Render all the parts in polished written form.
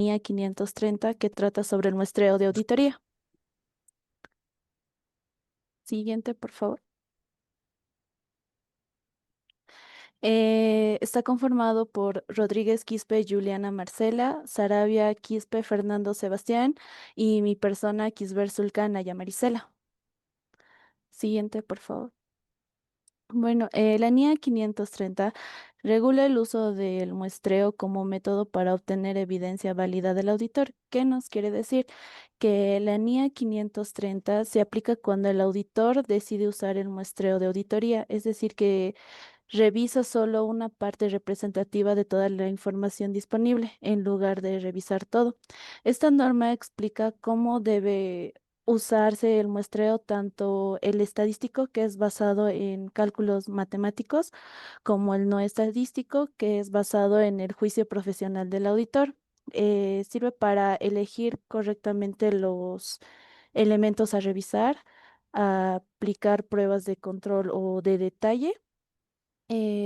línea 530 que trata sobre el muestreo de auditoría. Siguiente, por favor. Está conformado por Rodríguez Quispe, Juliana Marcela, Sarabia Quispe, Fernando Sebastián y mi persona Quisber Zulcán Naya Marisela. Siguiente, por favor. Bueno, la NIA 530 regula el uso del muestreo como método para obtener evidencia válida del auditor. ¿Qué nos quiere decir? Que la NIA 530 se aplica cuando el auditor decide usar el muestreo de auditoría, es decir, que revisa solo una parte representativa de toda la información disponible en lugar de revisar todo. Esta norma explica cómo debe usarse el muestreo, tanto el estadístico, que es basado en cálculos matemáticos, como el no estadístico, que es basado en el juicio profesional del auditor. Sirve para elegir correctamente los elementos a revisar, a aplicar pruebas de control o de detalle,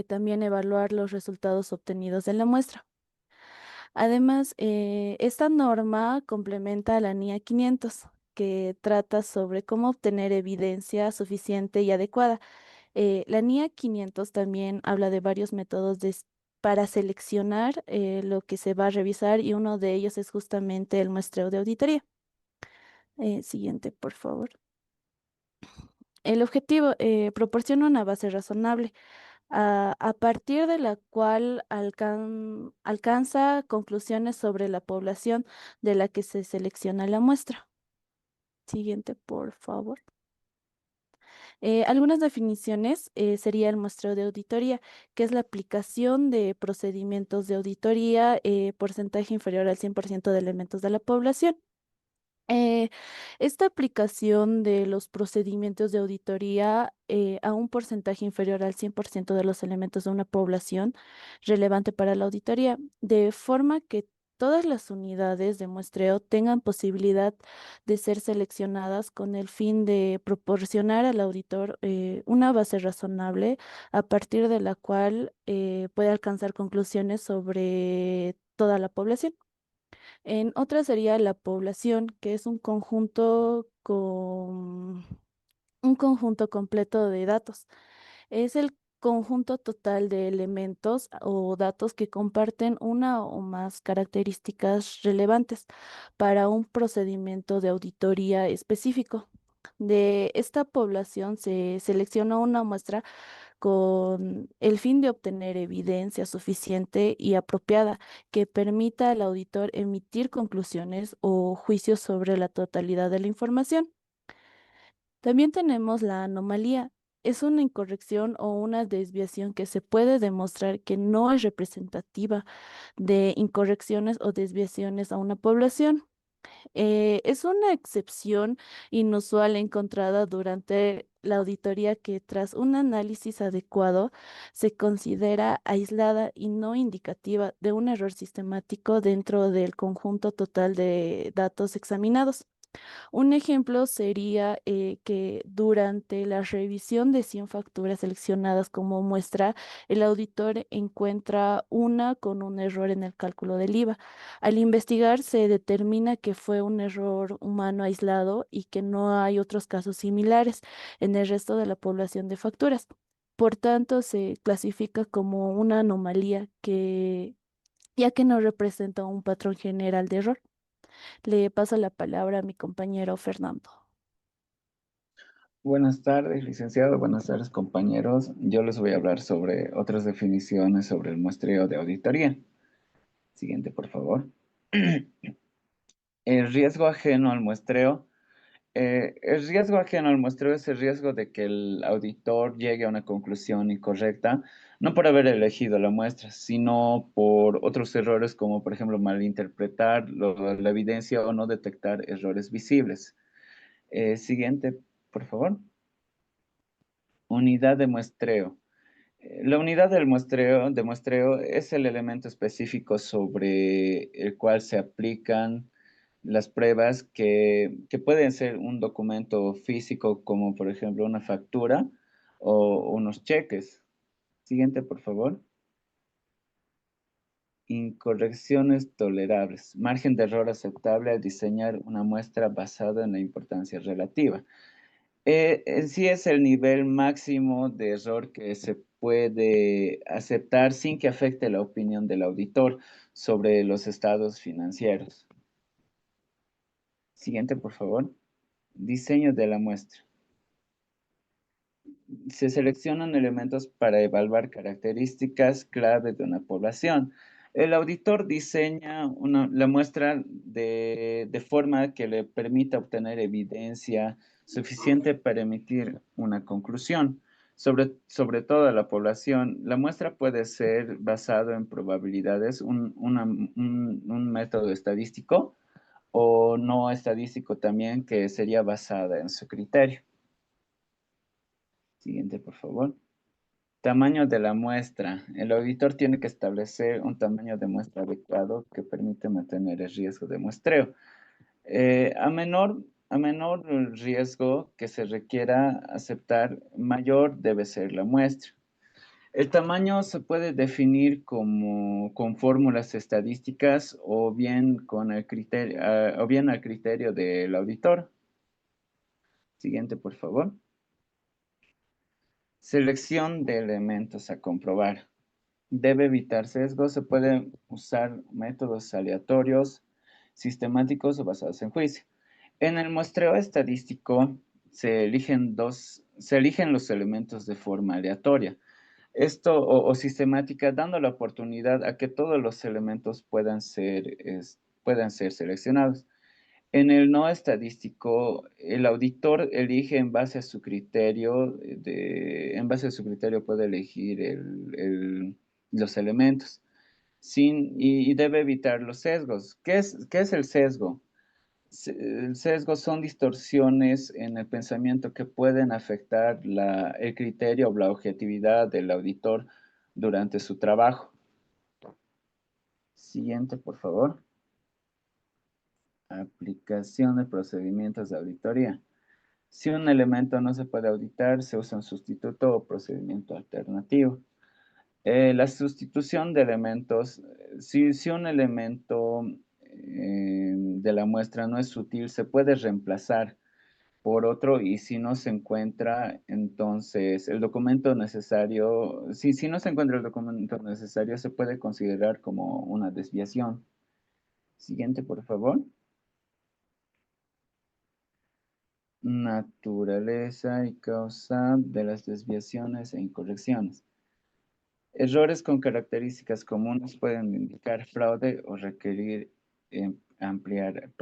también evaluar los resultados obtenidos de la muestra. Además, esta norma complementa a la NIA 500, que trata sobre cómo obtener evidencia suficiente y adecuada. La NIA 500 también habla de varios métodos para seleccionar lo que se va a revisar, y uno de ellos es justamente el muestreo de auditoría. Siguiente, por favor. El objetivo proporciona una base razonable a partir de la cual alcanza conclusiones sobre la población de la que se selecciona la muestra. Siguiente, por favor. Algunas definiciones sería el muestreo de auditoría, que es la aplicación de procedimientos de auditoría, porcentaje inferior al 100% de elementos de la población. Eh, Esta aplicación de los procedimientos de auditoría a un porcentaje inferior al 100% de los elementos de una población relevante para la auditoría, de forma que todas las unidades de muestreo tengan posibilidad de ser seleccionadas con el fin de proporcionar al auditor una base razonable a partir de la cual puede alcanzar conclusiones sobre toda la población. En otra sería la población, que es un conjunto completo de datos. Es el conjunto total de elementos o datos que comparten una o más características relevantes para un procedimiento de auditoría específico. De esta población se selecciona una muestra con el fin de obtener evidencia suficiente y apropiada que permita al auditor emitir conclusiones o juicios sobre la totalidad de la información. También tenemos la anomalía. Es una incorrección o una desviación que se puede demostrar que no es representativa de incorrecciones o desviaciones a una población. Es una excepción inusual encontrada durante la auditoría que, tras un análisis adecuado, se considera aislada y no indicativa de un error sistemático dentro del conjunto total de datos examinados. Un ejemplo sería que durante la revisión de 100 facturas seleccionadas como muestra, el auditor encuentra una con un error en el cálculo del IVA. Al investigar, se determina que fue un error humano aislado y que no hay otros casos similares en el resto de la población de facturas. Por tanto, se clasifica como una anomalía ya que no representa un patrón general de error. Le paso la palabra a mi compañero Fernando. Buenas tardes, licenciado. Buenas tardes, compañeros. Yo les voy a hablar sobre otras definiciones sobre el muestreo de auditoría. Siguiente, por favor. El riesgo ajeno al muestreo. El riesgo ajeno al muestreo es el riesgo de que el auditor llegue a una conclusión incorrecta, no por haber elegido la muestra, sino por otros errores como, por ejemplo, malinterpretar la evidencia o no detectar errores visibles. Siguiente, por favor. Unidad de muestreo. La unidad de muestreo es el elemento específico sobre el cual se aplican las pruebas que pueden ser un documento físico, como por ejemplo una factura o unos cheques. Siguiente, por favor. Incorrecciones tolerables. Margen de error aceptable al diseñar una muestra basada en la importancia relativa. En sí es el nivel máximo de error que se puede aceptar sin que afecte la opinión del auditor sobre los estados financieros. Siguiente, por favor. Diseño de la muestra. Se seleccionan elementos para evaluar características clave de una población. El auditor diseña la muestra de forma que le permita obtener evidencia suficiente para emitir una conclusión. Sobre toda la población, la muestra puede ser basada en probabilidades, un método estadístico o no estadístico también que sería basada en su criterio. Siguiente, por favor. Tamaño de la muestra. El auditor tiene que establecer un tamaño de muestra adecuado que permite mantener el riesgo de muestreo. A menor riesgo que se requiera aceptar, mayor debe ser la muestra. El tamaño se puede definir con fórmulas estadísticas o bien o bien al criterio del auditor. Siguiente, por favor. Selección de elementos a comprobar. Debe evitar sesgos, se pueden usar métodos aleatorios, sistemáticos o basados en juicio. En el muestreo estadístico se eligen los elementos de forma aleatoria. Esto o sistemática, dando la oportunidad a que todos los elementos puedan ser seleccionados. En el no estadístico, el auditor elige en base a su criterio, en base a su criterio puede elegir los elementos y debe evitar los sesgos. ¿Qué es el sesgo? El sesgo son distorsiones en el pensamiento que pueden afectar el criterio o la objetividad del auditor durante su trabajo. Siguiente, por favor. Aplicación de procedimientos de auditoría. Si un elemento no se puede auditar, se usa un sustituto o procedimiento alternativo. La sustitución de elementos, si un elemento de la muestra no es útil, se puede reemplazar por otro y si no se encuentra, entonces el documento necesario, si no se encuentra el documento necesario, se puede considerar como una desviación. Siguiente, por favor. Naturaleza y causa de las desviaciones e incorrecciones. Errores con características comunes pueden indicar fraude o requerir ampliar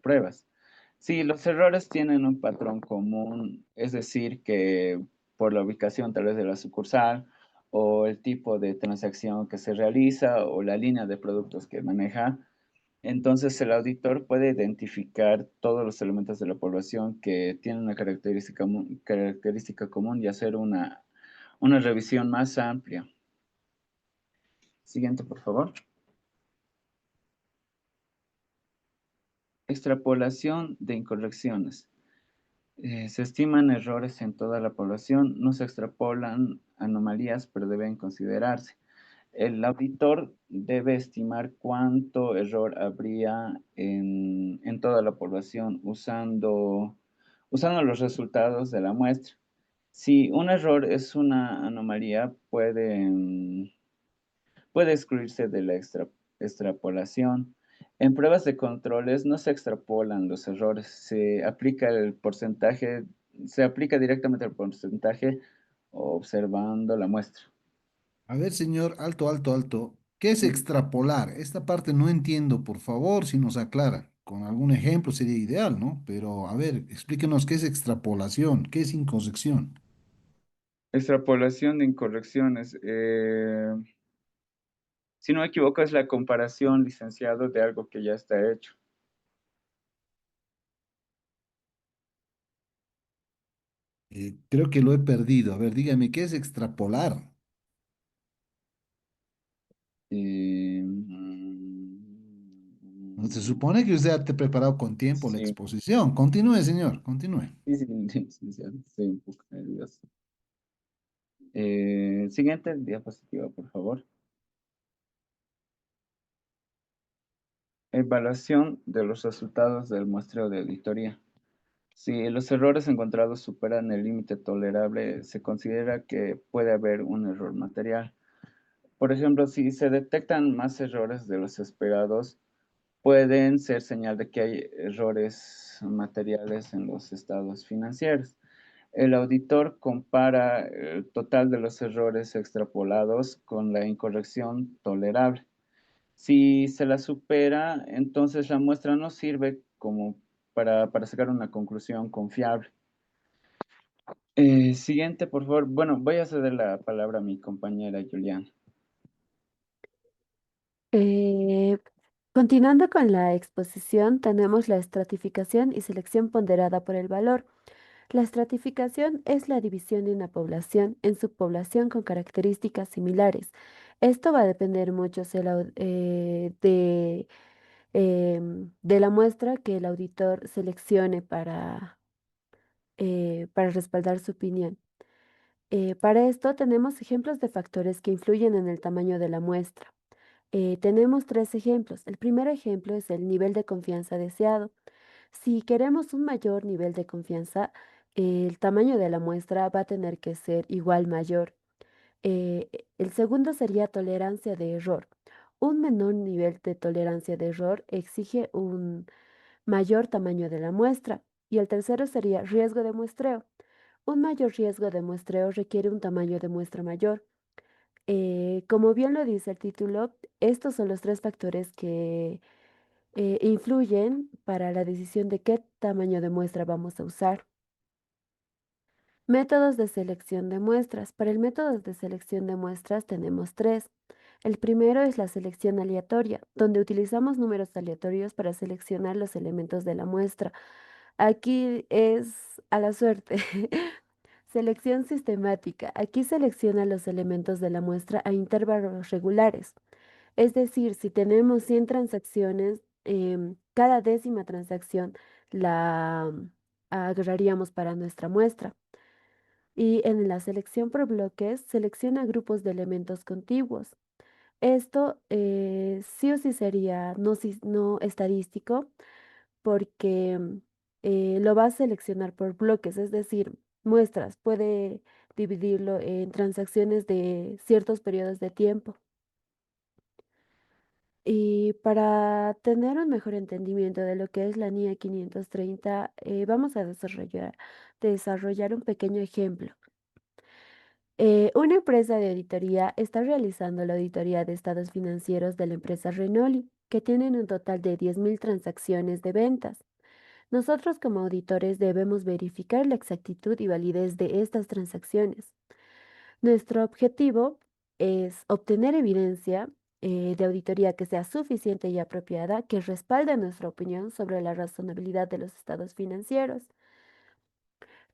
pruebas. Si los errores tienen un patrón común, es decir, que por la ubicación tal vez de la sucursal o el tipo de transacción que se realiza o la línea de productos que maneja, entonces el auditor puede identificar todos los elementos de la población que tienen una característica común y hacer una revisión más amplia. Siguiente, por favor. Extrapolación de incorrecciones. Se estiman errores en toda la población, no se extrapolan anomalías, pero deben considerarse. El auditor debe estimar cuánto error habría en toda la población usando los resultados de la muestra. Si un error es una anomalía, puede excluirse de la extrapolación. En pruebas de controles no se extrapolan los errores, se aplica directamente el porcentaje observando la muestra. A ver, señor, alto, alto, alto. ¿Qué es Sí. extrapolar? Esta parte no entiendo, por favor, si nos aclara. Con algún ejemplo sería ideal, ¿no? Pero, a ver, explíquenos qué es extrapolación, qué es incorrección. Extrapolación de incorrecciones. Si no me equivoco, es la comparación, licenciado, de algo que ya está hecho. Creo que lo he perdido. A ver, dígame, ¿qué es extrapolar? Se supone que usted ha preparado con tiempo la Sí, exposición. Continúe, señor, continúe. sí, sí, licenciado, estoy un poco nervioso. Siguiente diapositiva, por favor. Evaluación de los resultados del muestreo de auditoría. Si los errores encontrados superan el límite tolerable, se considera que puede haber un error material. Por ejemplo, si se detectan más errores de los esperados, pueden ser señal de que hay errores materiales en los estados financieros. El auditor compara el total de los errores extrapolados con la incorrección tolerable. Si se la supera, entonces la muestra no sirve como para sacar una conclusión confiable. Siguiente, por favor. Bueno, voy a ceder la palabra a mi compañera Juliana. Eh, Continuando con la exposición, tenemos la estratificación y selección ponderada por el valor. La estratificación es la división de una población en subpoblación con características similares. Esto va a depender mucho de la muestra que el auditor seleccione para respaldar su opinión. Para esto tenemos ejemplos de factores que influyen en el tamaño de la muestra. Tenemos tres ejemplos. El primer ejemplo es el nivel de confianza deseado. Si queremos un mayor nivel de confianza, el tamaño de la muestra va a tener que ser igual mayor. El segundo sería tolerancia de error. Un menor nivel de tolerancia de error exige un mayor tamaño de la muestra. Y el tercero sería riesgo de muestreo. Un mayor riesgo de muestreo requiere un tamaño de muestra mayor. Como bien lo dice el título, estos son los tres factores que influyen para la decisión de qué tamaño de muestra vamos a usar. Métodos de selección de muestras. Para el método de selección de muestras tenemos tres. El primero es la selección aleatoria, donde utilizamos números aleatorios para seleccionar los elementos de la muestra. Aquí es a la suerte. Selección sistemática. Aquí selecciona los elementos de la muestra a intervalos regulares. Es decir, si tenemos 100 transacciones, cada décima transacción la agarraríamos para nuestra muestra. Y en la selección por bloques, selecciona grupos de elementos contiguos. Esto sí o sí sería no estadístico porque lo va a seleccionar por bloques, es decir, muestras, puede dividirlo en transacciones de ciertos periodos de tiempo. Y para tener un mejor entendimiento de lo que es la NIA 530, vamos a desarrollar un pequeño ejemplo. Una empresa de auditoría está realizando la auditoría de estados financieros de la empresa Renoli, que tienen un total de 10.000 transacciones de ventas. Nosotros como auditores debemos verificar la exactitud y validez de estas transacciones. Nuestro objetivo es obtener evidencia de auditoría que sea suficiente y apropiada, que respalde nuestra opinión sobre la razonabilidad de los estados financieros.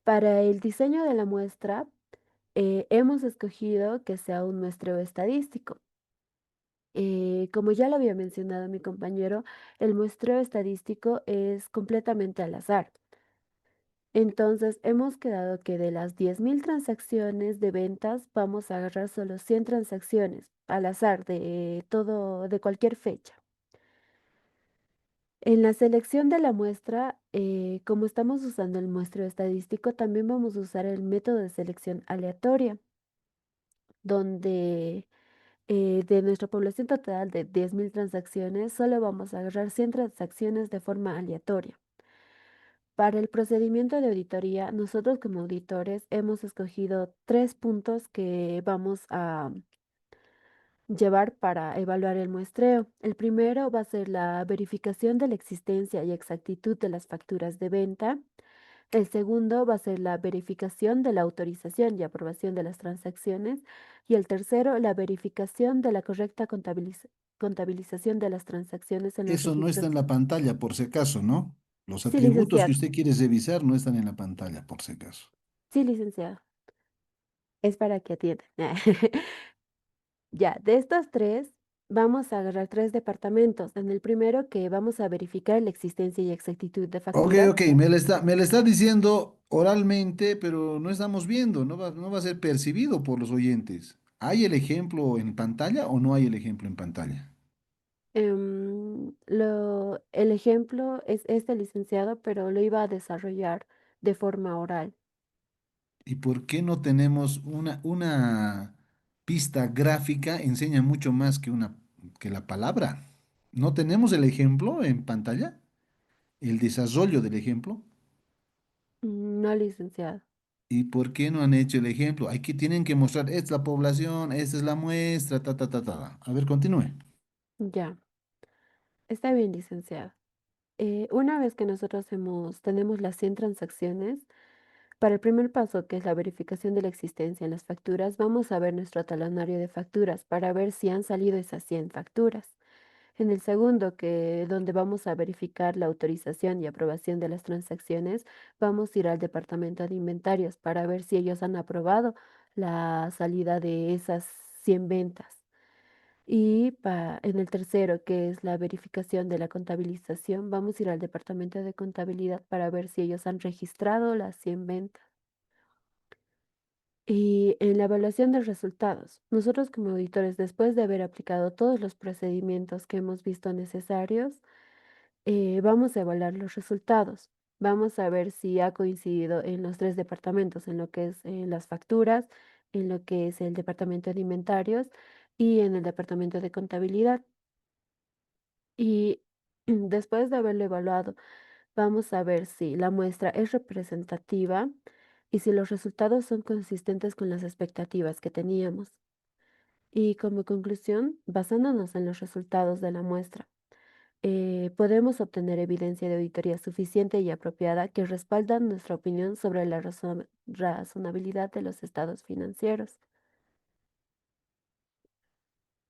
Para el diseño de la muestra, hemos escogido que sea un muestreo estadístico. Como ya lo había mencionado mi compañero, el muestreo estadístico es completamente al azar. Entonces, hemos quedado que de las 10.000 transacciones de ventas, vamos a agarrar solo 100 transacciones al azar de cualquier fecha. En la selección de la muestra, como estamos usando el muestreo estadístico, también vamos a usar el método de selección aleatoria, donde de nuestra población total de 10.000 transacciones, solo vamos a agarrar 100 transacciones de forma aleatoria. Para el procedimiento de auditoría, nosotros como auditores hemos escogido tres puntos que vamos a llevar para evaluar el muestreo. El primero va a ser la verificación de la existencia y exactitud de las facturas de venta. El segundo va a ser la verificación de la autorización y aprobación de las transacciones. Y el tercero, la verificación de la correcta contabilización de las transacciones en los Eso no está registros. en la pantalla, por si acaso, ¿no? Los Sí, atributos que licenciado. usted quiere revisar no están en la pantalla, por si acaso. Sí, licenciado. Es para que atiendan. Ya, de estos tres, vamos a agarrar tres departamentos. En el primero, que vamos a verificar la existencia y exactitud de Ok, facturas. ok, me la está diciendo oralmente, pero no estamos viendo, no va a ser percibido por los oyentes. ¿Hay el ejemplo en pantalla o no hay el ejemplo en pantalla? El ejemplo es este licenciado, pero lo iba a desarrollar de forma oral. ¿Y por qué no tenemos una pista gráfica? Enseña mucho más que la palabra. ¿No tenemos el ejemplo en pantalla? El desarrollo del ejemplo. No, licenciado. ¿Y por qué no han hecho el ejemplo? Tienen que mostrar, esta es la población, esta es la muestra, ta, ta, ta, ta. A ver, continúe. Ya, está bien, licenciado. Una vez que nosotros tenemos las 100 transacciones, para el primer paso, que es la verificación de la existencia en las facturas, vamos a ver nuestro talonario de facturas para ver si han salido esas 100 facturas. En el segundo, que donde vamos a verificar la autorización y aprobación de las transacciones, vamos a ir al departamento de inventarios para ver si ellos han aprobado la salida de esas 100 ventas. Y en el tercero, que es la verificación de la contabilización, vamos a ir al departamento de contabilidad para ver si ellos han registrado las 100 ventas. Y en la evaluación de resultados, nosotros como auditores, después de haber aplicado todos los procedimientos que hemos visto necesarios, vamos a evaluar los resultados. Vamos a ver si ha coincidido en los tres departamentos, en lo que es las facturas, en lo que es el departamento de inventarios y en el departamento de contabilidad. Y después de haberlo evaluado, vamos a ver si la muestra es representativa y si los resultados son consistentes con las expectativas que teníamos. Y como conclusión, basándonos en los resultados de la muestra, podemos obtener evidencia de auditoría suficiente y apropiada que respaldan nuestra opinión sobre la razonabilidad de los estados financieros.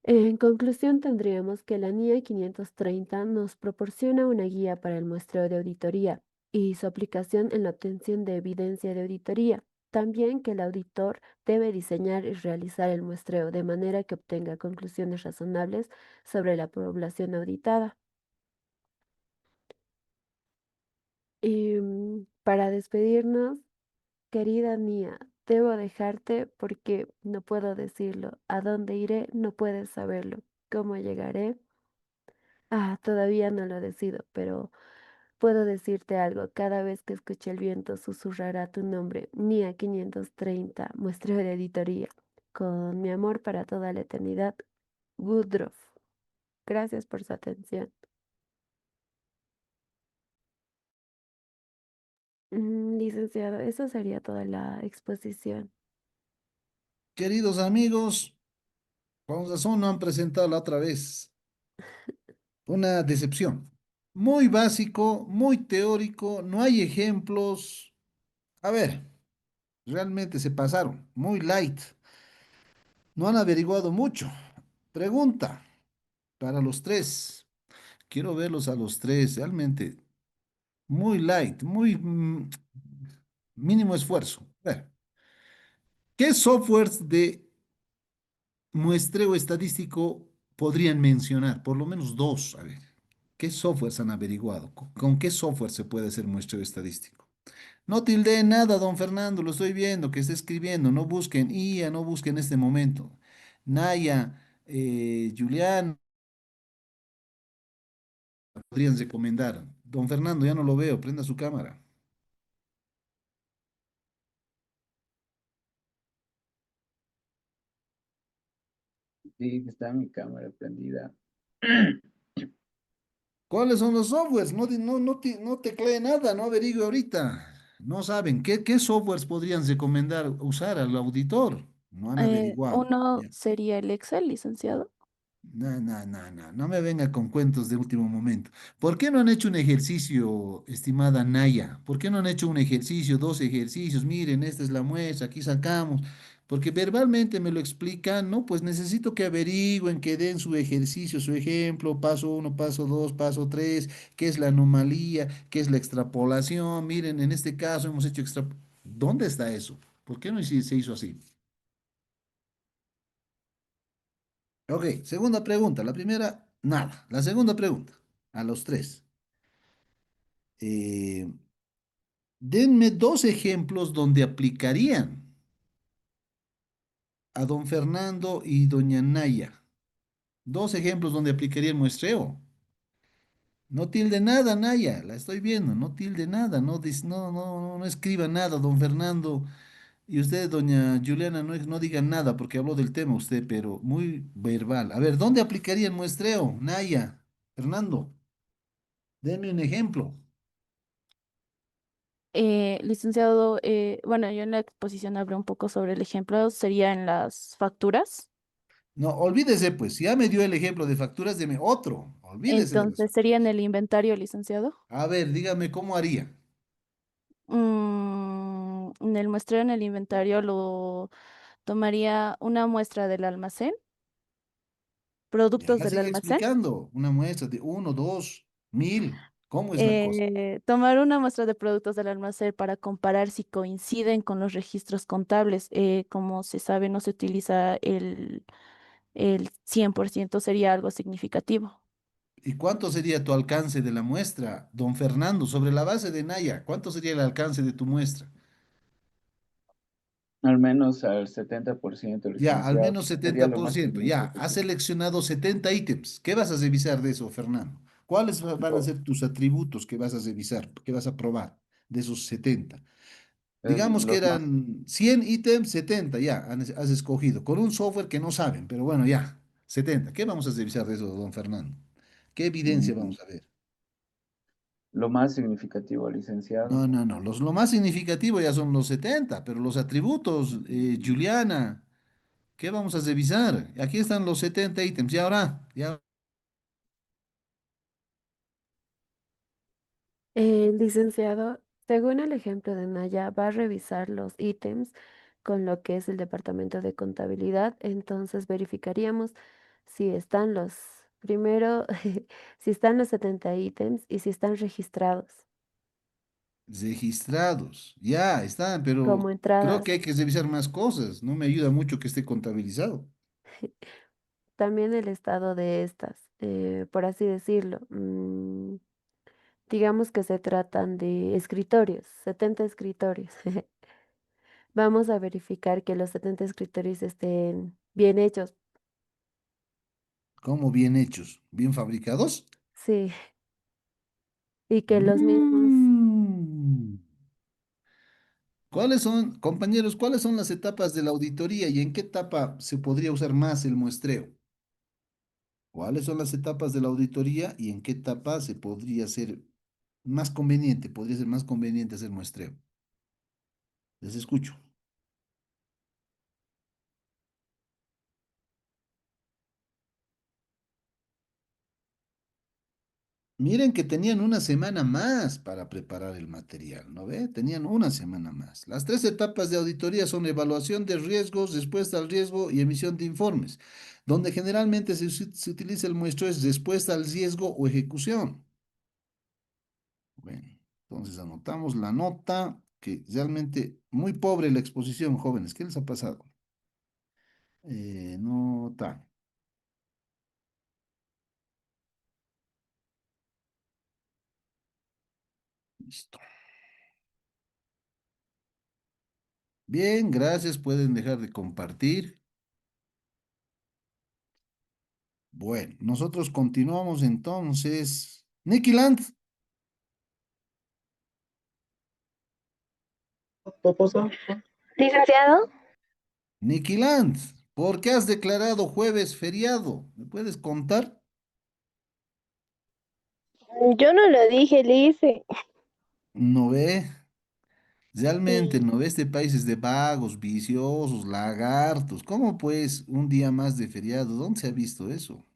En conclusión, tendríamos que la NIE 530 nos proporciona una guía para el muestreo de auditoría y su aplicación en la obtención de evidencia de auditoría. También que el auditor debe diseñar y realizar el muestreo de manera que obtenga conclusiones razonables sobre la población auditada. Y para despedirnos, querida Nia, debo dejarte porque no puedo decirlo. ¿A dónde iré? No puedes saberlo. ¿Cómo llegaré? Todavía no lo decido, pero puedo decirte algo. Cada vez que escuche el viento susurrará tu nombre. Nia 530, muestreo de editoría. Con mi amor para toda la eternidad, Woodruff. Gracias por su atención. Licenciado, eso sería toda la exposición. Queridos amigos, con razón no han presentado la otra vez. Una decepción. Muy básico, muy teórico, no hay ejemplos. A ver, realmente se pasaron, muy light. No han averiguado mucho. Pregunta para los tres. Quiero verlos a los tres, realmente muy light, muy mínimo esfuerzo. A ver, ¿qué softwares de muestreo estadístico podrían mencionar? Por lo menos dos. A ver, ¿qué softwares han averiguado? ¿Con qué software se puede hacer muestreo estadístico? No tildee nada, don Fernando, lo estoy viendo que está escribiendo. No busquen IA, no busquen en este momento. Naya, Julián, podrían recomendar. Don Fernando, ya no lo veo, prenda su cámara. Sí, está mi cámara prendida. ¿Cuáles son los softwares? No teclee nada, no averigüe ahorita. No saben. ¿Qué softwares podrían recomendar usar al auditor? No han averiguado. Uno Ya. sería el Excel, licenciado. No me venga con cuentos de último momento. ¿Por qué no han hecho un ejercicio, estimada Naya? ¿Por qué no han hecho un ejercicio, dos ejercicios? Miren, esta es la muestra, aquí sacamos. Porque verbalmente me lo explican, ¿no? Pues necesito que averigüen, que den su ejercicio, su ejemplo, paso uno, paso dos, paso tres, qué es la anomalía, qué es la extrapolación. Miren, en este caso hemos hecho extra... ¿Dónde está eso? ¿Por qué no se hizo así? Ok, segunda pregunta. La primera, nada. La segunda pregunta, a los tres. Eh, denme dos ejemplos donde aplicarían a don Fernando y doña Naya. Dos ejemplos donde aplicaría el muestreo. No tilde nada, Naya, la estoy viendo, no tilde nada, no escriba nada, don Fernando. Y usted, doña Juliana, no diga nada porque habló del tema usted, pero muy verbal. A ver, ¿dónde aplicaría el muestreo, Naya? Fernando, deme un ejemplo. Licenciado, bueno, yo en la exposición hablé un poco sobre el ejemplo, sería en las facturas. No, olvídese, pues, si ya me dio el ejemplo de facturas, deme otro. Olvídese de las Entonces sería en facturas. el inventario, licenciado. A ver, dígame cómo haría. En el muestreo en el inventario lo tomaría una muestra del almacén, Ya productos la del sigue almacén. explicando. Una muestra de uno, dos, mil. ¿Cómo es la cosa? Tomar una muestra de productos del almacén para comparar si coinciden con los registros contables. Como se sabe, no se utiliza el 100%, sería algo significativo. ¿Y cuánto sería tu alcance de la muestra, don Fernando, sobre la base de Naya? ¿Cuánto sería el alcance de tu muestra? Al menos al 70%, Ya, al licenciado. menos Sería setenta lo por más ciento. Ya, has significativo. seleccionado 70 ítems. ¿Qué vas a revisar de eso, Fernando? ¿Cuáles van a Lo- ser tus atributos que vas a revisar, que vas a probar de esos 70? Digamos que los más, eran 100 ítems, 70 ya has escogido, con un software que no saben, pero bueno, ya, 70. ¿Qué vamos a revisar de eso, don Fernando? ¿Qué evidencia mm, vamos a ver? lo más significativo, licenciado. No. Lo más significativo ya son los 70, pero los atributos, Juliana, ¿qué vamos a revisar? Aquí están los 70 ítems. Y ahora, ya. Licenciado, según el ejemplo de Naya, va a revisar los ítems con lo que es el departamento de contabilidad. Entonces verificaríamos si están los, primero, si están los 70 ítems y si están registrados Registrados, ya están, como pero creo entradas. que hay que revisar más cosas. No me ayuda mucho que esté contabilizado. También el estado de estas, por así decirlo. Digamos que se tratan de escritorios, 70 escritorios. Vamos a verificar que los 70 escritorios estén bien hechos. ¿Cómo bien hechos? ¿Bien fabricados? Sí, y que los mismos, Mm. ¿Cuáles son, compañeros, cuáles son las etapas de la auditoría y en qué etapa se podría usar más el muestreo? ¿Cuáles son las etapas de la auditoría y en qué etapa se podría ser más conveniente, podría ser más conveniente hacer muestreo? Les escucho. Miren que tenían una semana más para preparar el material, ¿no ve? Tenían una semana más. Las tres etapas de auditoría son evaluación de riesgos, respuesta al riesgo y emisión de informes. Donde generalmente se utiliza el muestreo es respuesta al riesgo o ejecución. Bueno, entonces anotamos la nota, que realmente muy pobre la exposición, jóvenes. ¿Qué les ha pasado? Nota. Listo. Bien, gracias. Pueden dejar de compartir. Bueno, nosotros continuamos entonces. Nicky Land, Licenciado, Nicky Land, ¿por qué has declarado jueves feriado? ¿Me puedes contar? yo no lo dije, le hice. No ve, realmente Sí, no ve, este país es de vagos, viciosos, lagartos. ¿Cómo pues un día más de feriado? ¿Dónde se ha visto eso?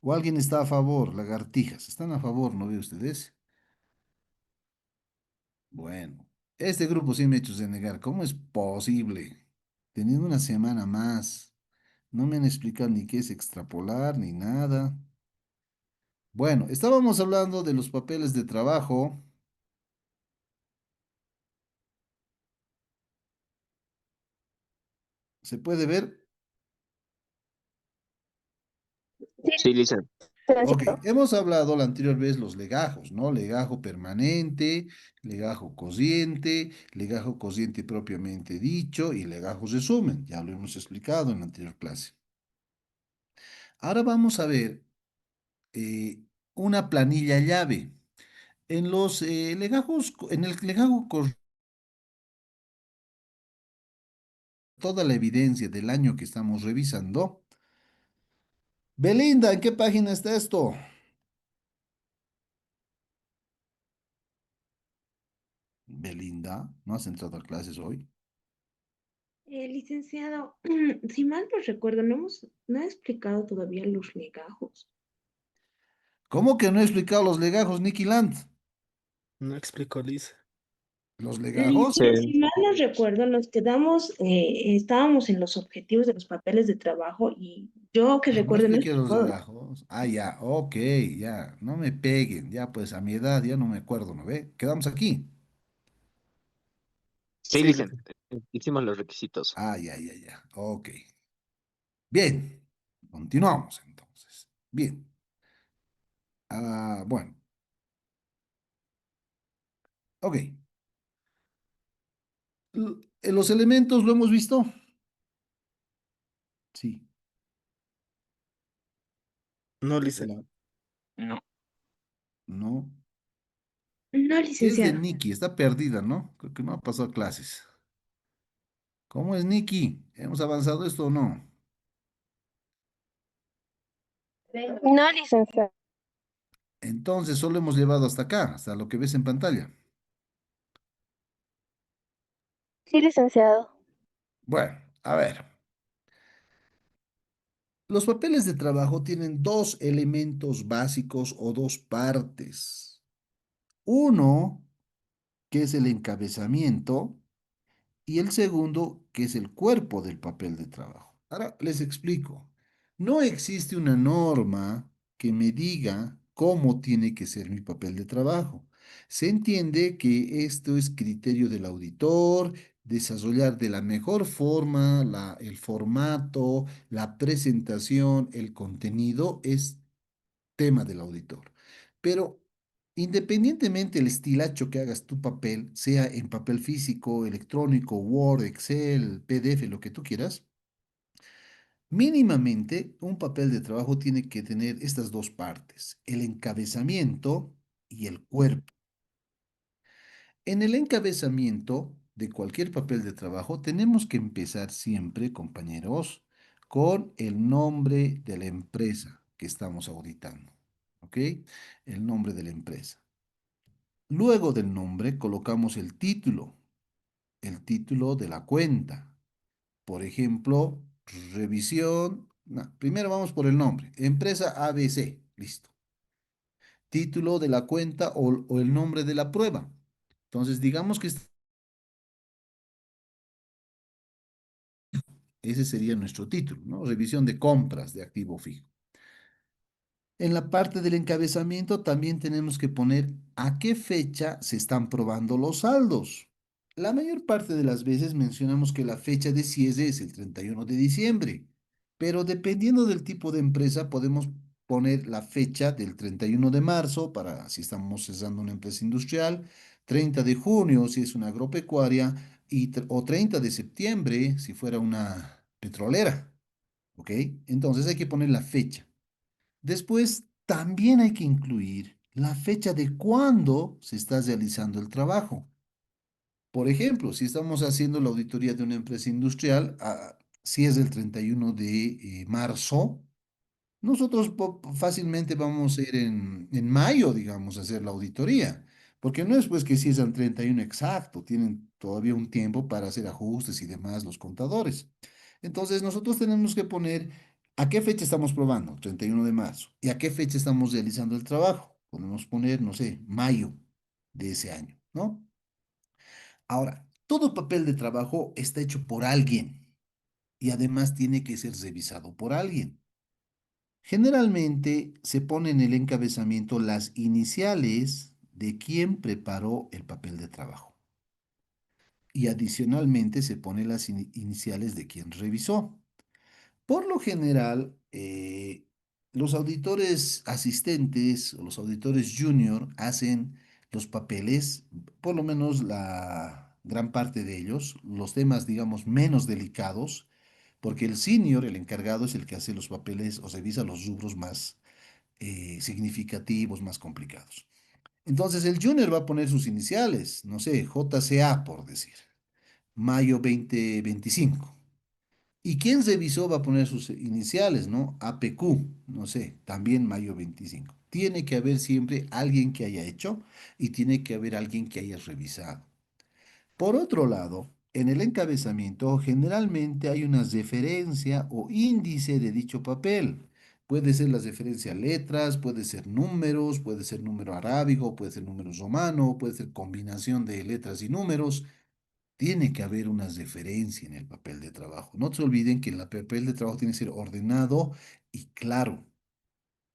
¿O alguien está a favor? Lagartijas, ¿están a favor? ¿No ve ustedes? Bueno, este grupo sí me ha hecho negar. ¿Cómo es posible? Teniendo una semana más, no me han explicado ni qué es extrapolar ni nada. Bueno, estábamos hablando de los papeles de trabajo. ¿Se puede ver? sí, Ok, licenciado. hemos hablado la anterior vez los legajos, ¿no? Legajo permanente, legajo cociente propiamente dicho y legajo resumen. Ya lo hemos explicado en la anterior clase. Ahora vamos a ver eh, una planilla llave. En los legajos, en el legajo con toda la evidencia del año que estamos revisando. Belinda, ¿en qué página está esto? Belinda, ¿no has entrado a clases hoy? Licenciado, si mal no recuerdo, no he explicado todavía los legajos. ¿Cómo que no he explicado los legajos, Nicky Land? No explicó Liz. ¿Los Lice, legajos? Sí. si mal no recuerdo, nos quedamos, estábamos en los objetivos de los papeles de trabajo y yo que No recuerdo no expliqué los explicó. legajos. Ah, ya, ok, ya, no me peguen, ya pues a mi edad ya no me acuerdo, ¿no ve? Quedamos aquí. Sí, Sí, licen. licenciado. Hicimos los requisitos. Ah, ya, ok. Bien, continuamos entonces. Bien, bueno, ok. Los elementos lo hemos visto. Sí. No, lice. Hola. No. No. No, ¿Qué es de licenciado. Nikki? Está perdida, ¿no? Creo que no ha pasado clases. ¿Cómo es Nikki? ¿Hemos avanzado esto o no? No, licenciado. Entonces solo hemos llevado hasta acá, hasta lo que ves en pantalla. Sí, licenciado. Bueno, a ver. Los papeles de trabajo tienen dos elementos básicos o dos partes. Uno, que es el encabezamiento, y el segundo, que es el cuerpo del papel de trabajo. Ahora les explico. No existe una norma que me diga cómo tiene que ser mi papel de trabajo. Se entiende que esto es criterio del auditor, desarrollar de la mejor forma el formato, la presentación, el contenido es tema del auditor. Pero independientemente el estilacho que hagas tu papel, sea en papel físico, electrónico, Word, Excel, PDF, lo que tú quieras, mínimamente un papel de trabajo tiene que tener estas dos partes, el encabezamiento y el cuerpo. En el encabezamiento de cualquier papel de trabajo tenemos que empezar siempre, compañeros, con el nombre de la empresa que estamos auditando. ¿Ok? El nombre de la empresa. Luego del nombre colocamos el título de la cuenta. Por ejemplo, revisión. No, primero vamos por el nombre. Empresa ABC. Listo. Título de la cuenta o el nombre de la prueba. Entonces, digamos que ese sería nuestro título, ¿no? Revisión de compras de activo fijo. En la parte del encabezamiento también tenemos que poner a qué fecha se están probando los saldos. La mayor parte de las veces mencionamos que la fecha de cierre es el 31 de diciembre, pero dependiendo del tipo de empresa podemos poner la fecha del 31 de marzo para si estamos cesando una empresa industrial, 30 de junio si es una agropecuaria o 30 de septiembre si fuera una petrolera, ¿ok? Entonces hay que poner la fecha. Después, también hay que incluir la fecha de cuándo se está realizando el trabajo. Por ejemplo, si estamos haciendo la auditoría de una empresa industrial, si es el 31 de marzo, nosotros fácilmente vamos a ir en mayo, digamos, a hacer la auditoría, porque no es pues que si es el 31 exacto, tienen todavía un tiempo para hacer ajustes y demás los contadores. Entonces, nosotros tenemos que poner a qué fecha estamos probando, 31 de marzo, y a qué fecha estamos realizando el trabajo. Podemos poner, no sé, mayo de ese año, ¿no? Ahora, todo papel de trabajo está hecho por alguien y además tiene que ser revisado por alguien. Generalmente se pone en el encabezamiento las iniciales de quien preparó el papel de trabajo y adicionalmente se pone las iniciales de quien revisó. Por lo general, los auditores asistentes o los auditores junior hacen los papeles, por lo menos la gran parte de ellos, los temas, digamos, menos delicados, porque el senior, el encargado, es el que hace los papeles o revisa los rubros más significativos, más complicados. Entonces el junior va a poner sus iniciales, no sé, JCA por decir, mayo 2025. ¿Y quién revisó va a poner sus iniciales, no? APQ, no sé, también mayo 25. Tiene que haber siempre alguien que haya hecho y tiene que haber alguien que haya revisado. Por otro lado, en el encabezamiento generalmente hay una referencia o índice de dicho papel. Puede ser la referencia a letras, puede ser números, puede ser número arábigo, puede ser número romano, puede ser combinación de letras y números. Tiene que haber una referencia en el papel de trabajo. No se olviden que el papel de trabajo tiene que ser ordenado y claro.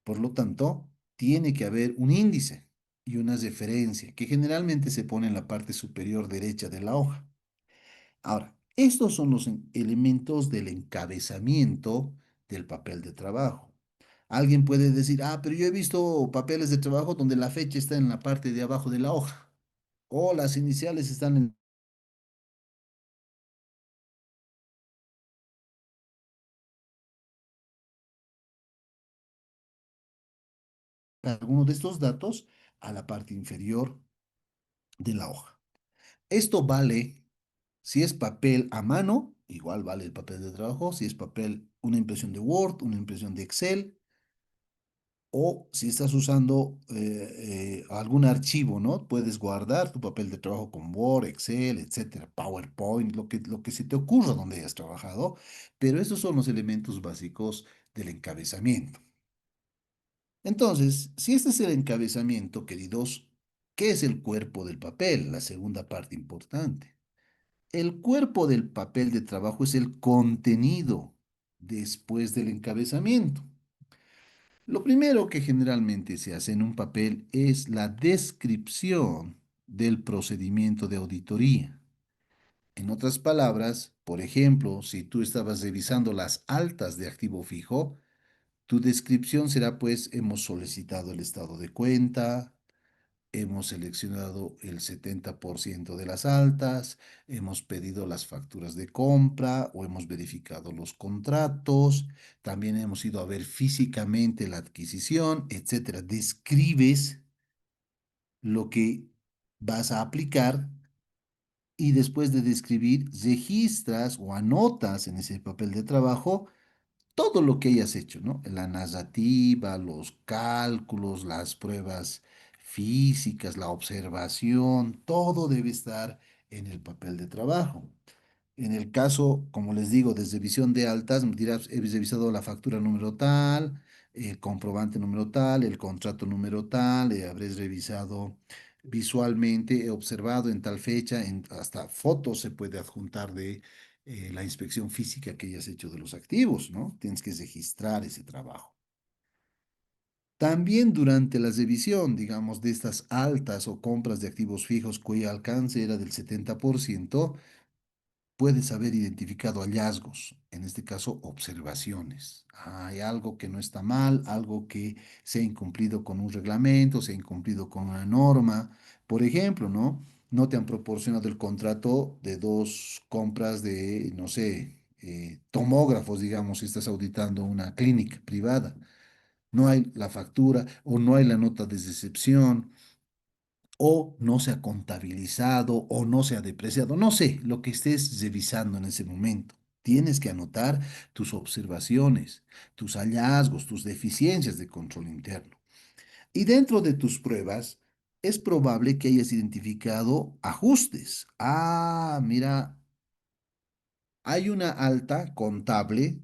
Por lo tanto, tiene que haber un índice y una referencia que generalmente se pone en la parte superior derecha de la hoja. Ahora, estos son los elementos del encabezamiento del papel de trabajo. Alguien puede decir, ah, pero yo he visto papeles de trabajo donde la fecha está en la parte de abajo de la hoja o las iniciales están en alguno de estos datos a la parte inferior de la hoja. Esto vale si es papel a mano, igual vale el papel de trabajo, si es papel, una impresión de Word, una impresión de Excel, o si estás usando algún archivo, ¿no? Puedes guardar tu papel de trabajo con Word, Excel, etcétera, PowerPoint, lo que se te ocurra donde hayas trabajado, pero esos son los elementos básicos del encabezamiento. Entonces, si este es el encabezamiento, queridos, ¿qué es el cuerpo del papel? La segunda parte importante. El cuerpo del papel de trabajo es el contenido después del encabezamiento. Lo primero que generalmente se hace en un papel es la descripción del procedimiento de auditoría. En otras palabras, por ejemplo, si tú estabas revisando las altas de activo fijo, tu descripción será pues hemos solicitado el estado de cuenta, hemos seleccionado el 70% de las altas, hemos pedido las facturas de compra o hemos verificado los contratos, también hemos ido a ver físicamente la adquisición, etcétera. Describes lo que vas a aplicar y después de describir, registras o anotas en ese papel de trabajo todo lo que hayas hecho, ¿no? La narrativa, los cálculos, las pruebas físicas, la observación, todo debe estar en el papel de trabajo. En el caso, como les digo, de revisión de altas, me dirás, he revisado la factura número tal, el comprobante número tal, el contrato número tal, habréis revisado visualmente, he observado en tal fecha, hasta fotos se puede adjuntar de la inspección física que hayas hecho de los activos, ¿no? Tienes que registrar ese trabajo. También durante la revisión, digamos, de estas altas o compras de activos fijos cuyo alcance era del 70%, puedes haber identificado hallazgos, en este caso observaciones. Hay algo que no está mal, algo que se ha incumplido con un reglamento, se ha incumplido con una norma. Por ejemplo, ¿no? No te han proporcionado el contrato de dos compras de, no sé, tomógrafos, digamos, si estás auditando una clínica privada. No hay la factura o no hay la nota de recepción o no se ha contabilizado o no se ha depreciado, no sé, lo que estés revisando en ese momento. Tienes que anotar tus observaciones, tus hallazgos, tus deficiencias de control interno. Y dentro de tus pruebas, es probable que hayas identificado ajustes. Ah, mira, hay una alta contable,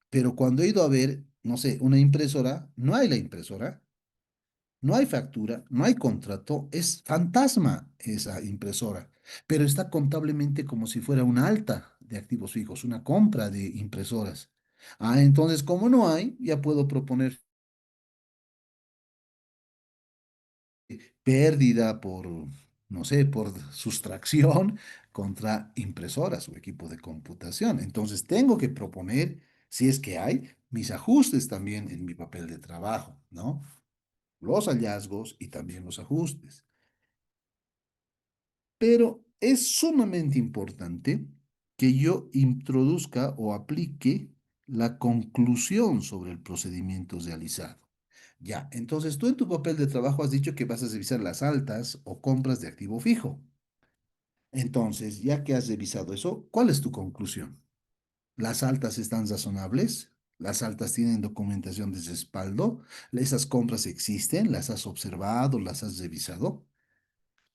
pero cuando he ido a ver, no sé, una impresora, no hay la impresora. No hay factura, no hay contrato, es fantasma esa impresora, pero está contablemente como si fuera una alta de activos fijos, una compra de impresoras. Ah, entonces, como no hay, ya puedo proponer pérdida por, no sé, por sustracción contra impresoras o equipo de computación. Entonces, tengo que proponer, si es que hay, mis ajustes también en mi papel de trabajo, ¿no? Los hallazgos y también los ajustes. Pero es sumamente importante que yo introduzca o aplique la conclusión sobre el procedimiento realizado. Ya, entonces tú en tu papel de trabajo has dicho que vas a revisar las altas o compras de activo fijo. Entonces, ya que has revisado eso, ¿cuál es tu conclusión? ¿Las altas están razonables? ¿Las altas tienen documentación de respaldo? ¿Esas compras existen? ¿Las has observado? ¿Las has revisado?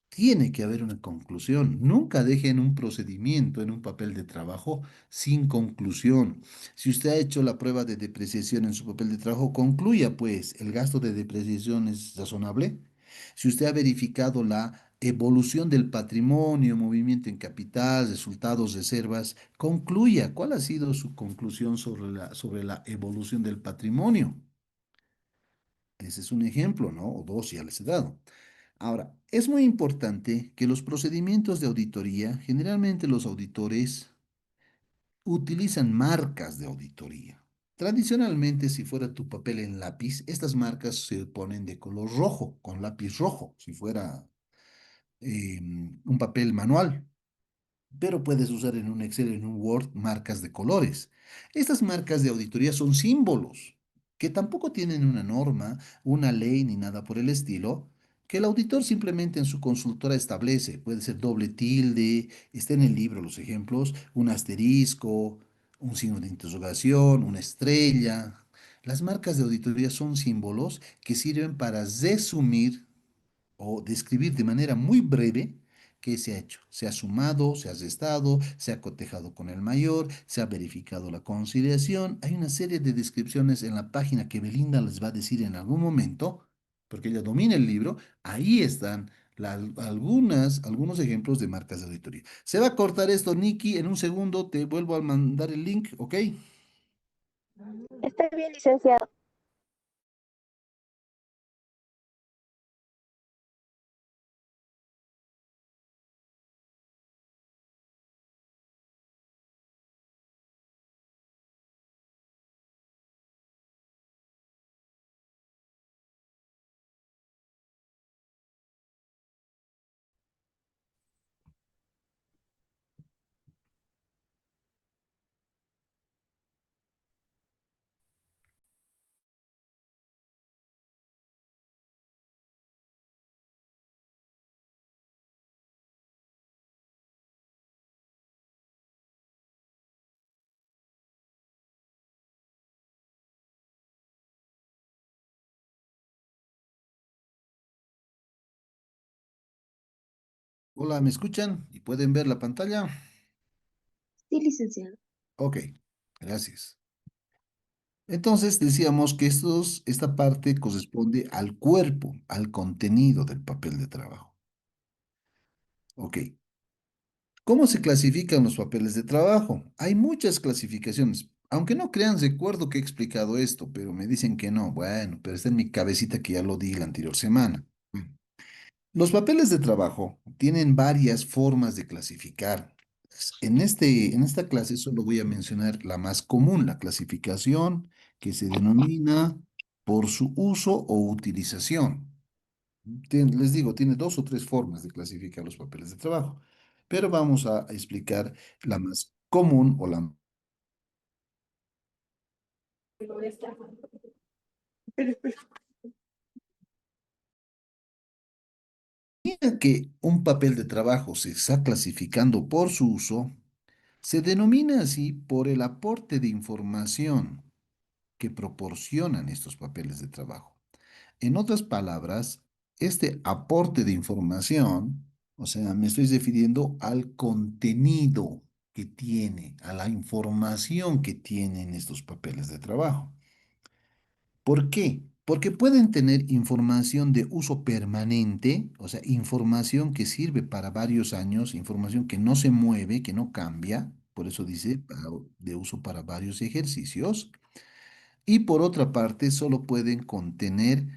Tiene que haber una conclusión. Nunca dejen un procedimiento en un papel de trabajo sin conclusión. Si usted ha hecho la prueba de depreciación en su papel de trabajo, concluya pues, ¿el gasto de depreciación es razonable? Si usted ha verificado la evolución del patrimonio, movimiento en capital, resultados, reservas, concluya cuál ha sido su conclusión sobre la evolución del patrimonio. Ese es un ejemplo, ¿no? O dos ya les he dado. Ahora, es muy importante que los procedimientos de auditoría, generalmente los auditores utilizan marcas de auditoría. Tradicionalmente, si fuera tu papel en lápiz, estas marcas se ponen de color rojo, con lápiz rojo, si fuera un papel manual, pero puedes usar en un Excel, en un Word, marcas de colores. Estas marcas de auditoría son símbolos que tampoco tienen una norma, una ley ni nada por el estilo, que el auditor simplemente en su consultora establece. Puede ser doble tilde, está en el libro los ejemplos, un asterisco, un signo de interrogación, una estrella. Las marcas de auditoría son símbolos que sirven para resumir o describir de manera muy breve qué se ha hecho. Se ha sumado, se ha restado, se ha cotejado con el mayor, se ha verificado la conciliación. Hay una serie de descripciones en la página que Belinda les va a decir en algún momento, porque ella domina el libro. Ahí están algunos ejemplos de marcas de auditoría. Se va a cortar esto, Nikki. En un segundo te vuelvo a mandar el link, ¿ok? Está bien, licenciado. Hola, ¿me escuchan? ¿Y pueden ver la pantalla? Sí, licenciado. Ok, gracias. Entonces decíamos que esta parte corresponde al cuerpo, al contenido del papel de trabajo. Ok, ¿cómo se clasifican los papeles de trabajo? Hay muchas clasificaciones. Aunque no crean, recuerdo que he explicado esto, pero me dicen que no. Bueno, pero está en mi cabecita que ya lo di la anterior semana. Los papeles de trabajo tienen varias formas de clasificar. En esta clase solo voy a mencionar la más común, la clasificación que se denomina por su uso o utilización. Les digo, tiene dos o tres formas de clasificar los papeles de trabajo, pero vamos a explicar la más común o la medida que un papel de trabajo se está clasificando por su uso, se denomina así por el aporte de información que proporcionan estos papeles de trabajo. En otras palabras, este aporte de información, o sea, me estoy refiriendo al contenido que tiene, a la información que tienen estos papeles de trabajo. ¿Por qué? Porque pueden tener información de uso permanente, o sea, información que sirve para varios años, información que no se mueve, que no cambia, por eso dice de uso para varios ejercicios. Y por otra parte, solo pueden contener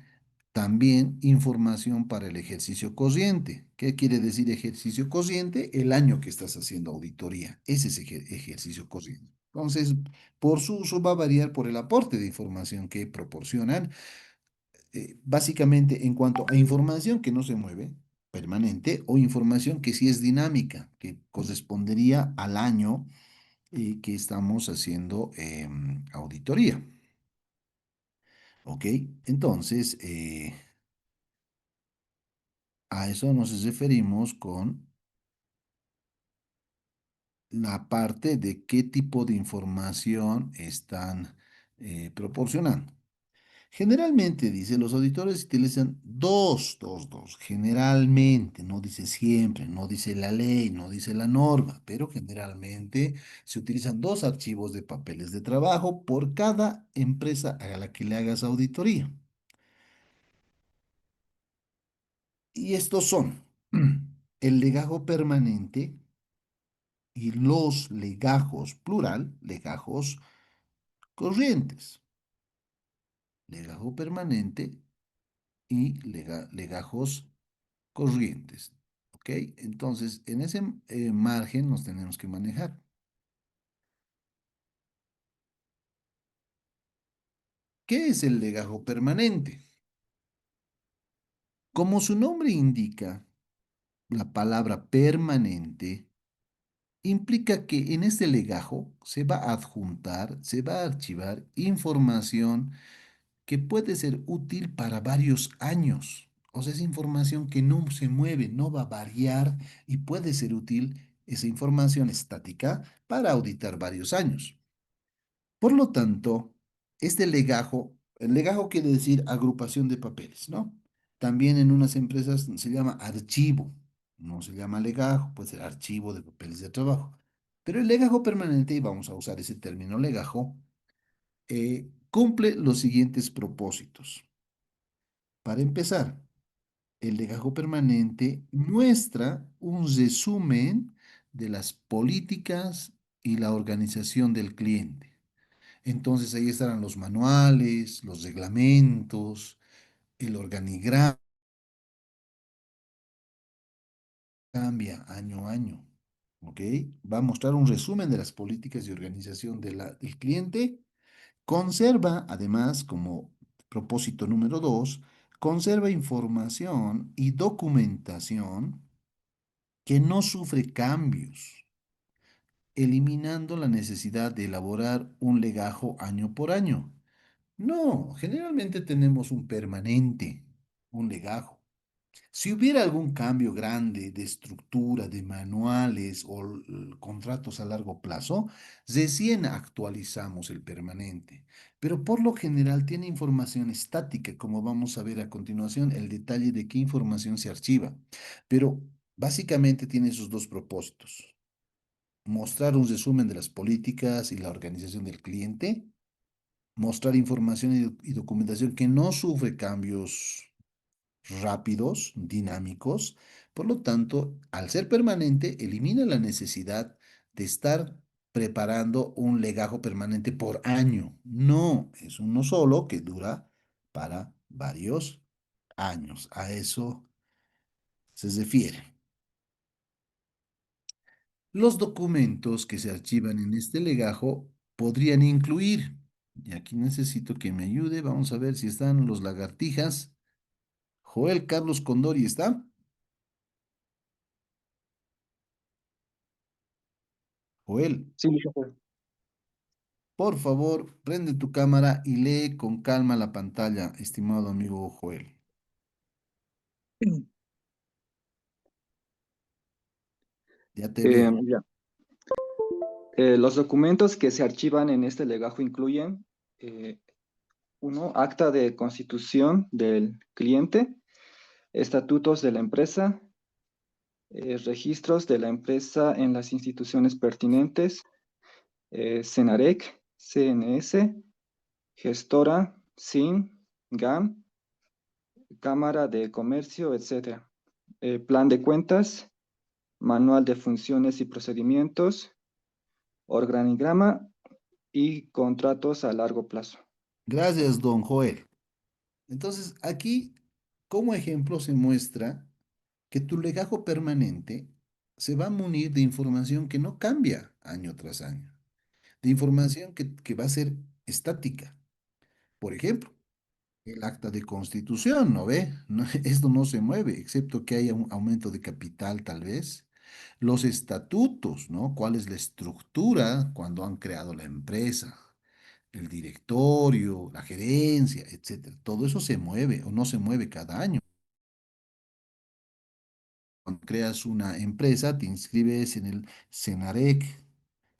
también información para el ejercicio corriente. ¿Qué quiere decir ejercicio corriente? El año que estás haciendo auditoría. Ese es ejercicio corriente. Entonces, por su uso va a variar por el aporte de información que proporcionan. Básicamente, en cuanto a información que no se mueve, permanente o información que sí es dinámica, que correspondería al año que estamos haciendo auditoría. ¿Ok? Entonces, a eso nos referimos con la parte de qué tipo de información están proporcionando. Generalmente, dice, los auditores utilizan dos. Generalmente, no dice siempre, no dice la ley, no dice la norma, pero generalmente se utilizan dos archivos de papeles de trabajo por cada empresa a la que le hagas auditoría. Y estos son el legajo permanente y los legajos, plural, legajos corrientes. Legajo permanente y legajos corrientes. ¿Ok? Entonces, en ese margen nos tenemos que manejar. ¿Qué es el legajo permanente? Como su nombre indica, la palabra permanente implica que en este legajo se va a adjuntar, se va a archivar información que puede ser útil para varios años. O sea, es información que no se mueve, no va a variar y puede ser útil esa información estática para auditar varios años. Por lo tanto, este legajo, el legajo quiere decir agrupación de papeles, ¿no? También en unas empresas se llama archivo, no se llama legajo, puede ser archivo de papeles de trabajo. Pero el legajo permanente, y vamos a usar ese término legajo, cumple los siguientes propósitos. Para empezar, el legajo permanente muestra un resumen de las políticas y la organización del cliente. Entonces ahí estarán los manuales, los reglamentos, el organigrama cambia año a año. ¿Ok? Va a mostrar un resumen de las políticas y organización del cliente. Conserva, además, como propósito número 2, conserva información y documentación que no sufre cambios, eliminando la necesidad de elaborar un legajo año por año. No, generalmente tenemos un permanente, un legajo. Si hubiera algún cambio grande de estructura, de manuales o contratos a largo plazo, recién actualizamos el permanente. Pero por lo general tiene información estática, como vamos a ver a continuación, el detalle de qué información se archiva. Pero básicamente tiene esos dos propósitos. Mostrar un resumen de las políticas y la organización del cliente, mostrar información y documentación que no sufre cambios rápidos, dinámicos. Por lo tanto, al ser permanente, elimina la necesidad de estar preparando un legajo permanente por año. No, es uno solo que dura para varios años. A eso se refiere. Los documentos que se archivan en este legajo podrían incluir, y aquí necesito que me ayude, vamos a ver si están los lagartijas. Joel Carlos Condori, ¿está? Joel, Sí, profe. por favor, prende tu cámara y lee con calma la pantalla, estimado amigo Joel. Ya te veo. Ya. Los documentos que se archivan en este legajo incluyen, eh, uno, acta de constitución del cliente, estatutos de la empresa, registros de la empresa en las instituciones pertinentes, CENAREC, CNS, gestora, SIN, GAM, Cámara de Comercio, etcétera. Plan de cuentas, manual de funciones y procedimientos, organigrama y contratos a largo plazo. Gracias, don Joel. Entonces, aquí, como ejemplo, se muestra que tu legajo permanente se va a munir de información que no cambia año tras año, de información que va a ser estática. Por ejemplo, El acta de constitución, ¿no ve? Esto no se mueve, excepto que haya un aumento de capital, tal vez. Los estatutos, ¿no? ¿Cuál es la estructura cuando han creado la empresa? El directorio, la gerencia, etcétera. Todo eso se mueve o no se mueve cada año. Cuando creas una empresa, te inscribes en el SENAREC,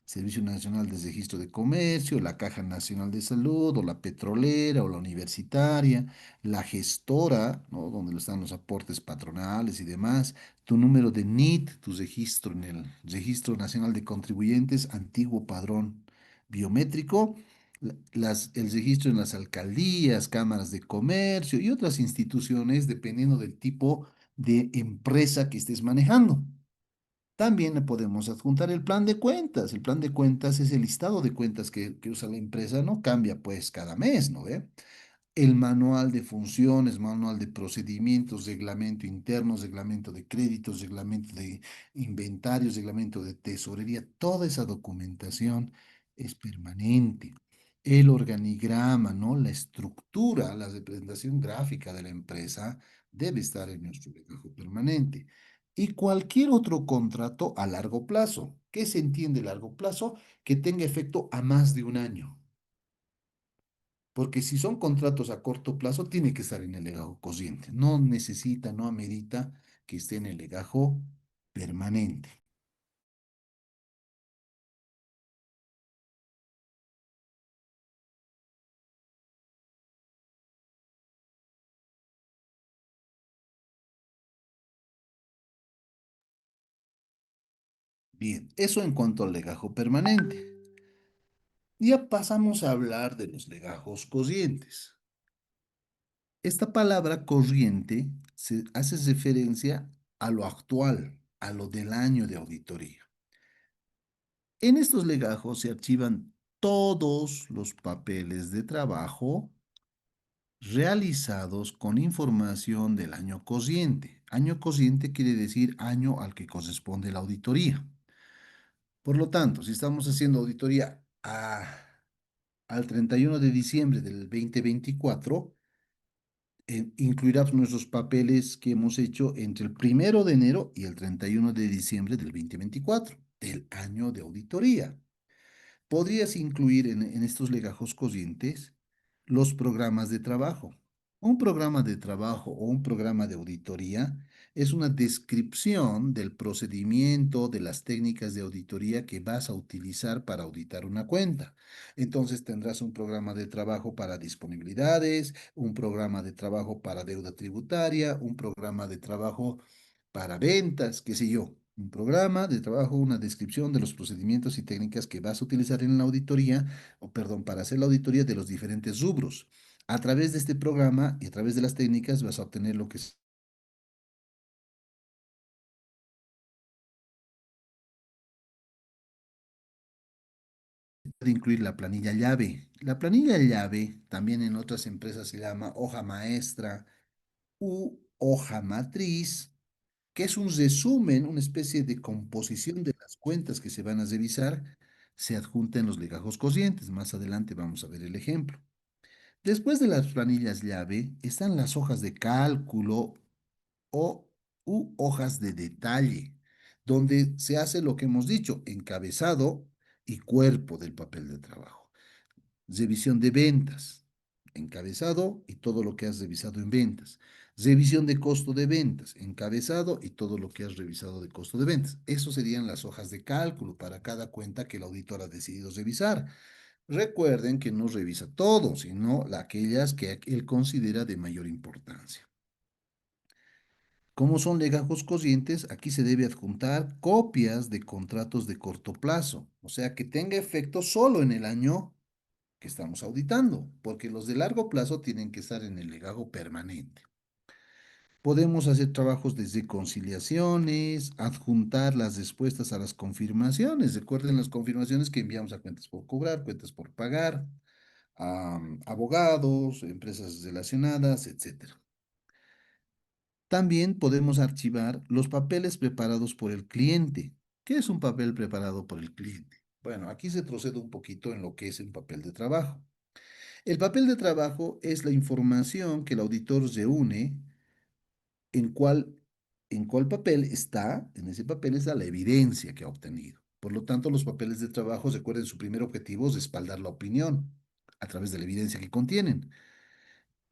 Servicio Nacional de Registro de Comercio, la Caja Nacional de Salud, o la petrolera, o la universitaria, la gestora, ¿no? Donde están los aportes patronales y demás, tu número de NIT, tu registro en el Registro Nacional de Contribuyentes, antiguo padrón biométrico, el registro en las alcaldías, cámaras de comercio y otras instituciones, dependiendo del tipo de empresa que estés manejando. También le podemos adjuntar el plan de cuentas. El plan de cuentas es el listado de cuentas que usa la empresa, no cambia pues cada mes, ¿no ve? El manual de funciones, manual de procedimientos, reglamento interno, reglamento de créditos, reglamento de inventarios, reglamento de tesorería, toda esa documentación es permanente. El organigrama, ¿no? La estructura, la representación gráfica de la empresa debe estar en nuestro legajo permanente. Y cualquier otro contrato a largo plazo. ¿Qué se entiende largo plazo? Que tenga efecto a más de un año. Porque si son contratos a corto plazo, tiene que estar en el legajo corriente. No necesita, no amerita que esté en el legajo permanente. Bien, eso en cuanto al legajo permanente. Ya pasamos a hablar de los legajos corrientes. Esta palabra corriente se hace referencia a lo actual, a lo del año de auditoría. En estos legajos se archivan todos los papeles de trabajo realizados con información del año corriente. Año corriente quiere decir año al que corresponde la auditoría. Por lo tanto, si estamos haciendo auditoría al 31 de diciembre del 2024, incluirá nuestros papeles que hemos hecho entre el 1 de enero y el 31 de diciembre del 2024, del año de auditoría. Podrías incluir en estos legajos corrientes los programas de trabajo. Un programa de trabajo o un programa de auditoría es una descripción del procedimiento, de las técnicas de auditoría que vas a utilizar para auditar una cuenta. Entonces tendrás un programa de trabajo para disponibilidades, un programa de trabajo para deuda tributaria, un programa de trabajo para ventas, qué sé yo. Un programa de trabajo, una descripción de los procedimientos y técnicas que vas a utilizar en la auditoría, o perdón, para hacer la auditoría de los diferentes rubros. A través de este programa y a través de las técnicas vas a obtener lo que es de incluir la planilla llave. La planilla llave también en otras empresas se llama hoja maestra u hoja matriz, que es un resumen, una especie de composición de las cuentas que se van a revisar, se adjunta en los legajos corrientes. Más adelante vamos a ver el ejemplo. Después de las planillas llave están las hojas de cálculo o hojas de detalle, donde se hace lo que hemos dicho, encabezado y cuerpo del papel de trabajo. Revisión de ventas, encabezado y todo lo que has revisado en ventas. Revisión de costo de ventas, encabezado y todo lo que has revisado de costo de ventas. Eso serían las hojas de cálculo para cada cuenta que el auditor ha decidido revisar. Recuerden que no revisa todo, sino aquellas que él considera de mayor importancia. Como son legajos corrientes, aquí se debe adjuntar copias de contratos de corto plazo, o sea, que tenga efecto solo en el año que estamos auditando, porque los de largo plazo tienen que estar en el legajo permanente. Podemos hacer trabajos de conciliaciones, adjuntar las respuestas a las confirmaciones. Recuerden las confirmaciones que enviamos a cuentas por cobrar, cuentas por pagar, a abogados, empresas relacionadas, etcétera. También podemos archivar los papeles preparados por el cliente. ¿Qué es un papel preparado por el cliente? Bueno, aquí se procede un poquito en lo que es un papel de trabajo. El papel de trabajo es la información que el auditor reúne en cuál papel está, en ese papel está la evidencia que ha obtenido. Por lo tanto, los papeles de trabajo, recuerden, su primer objetivo es respaldar la opinión a través de la evidencia que contienen.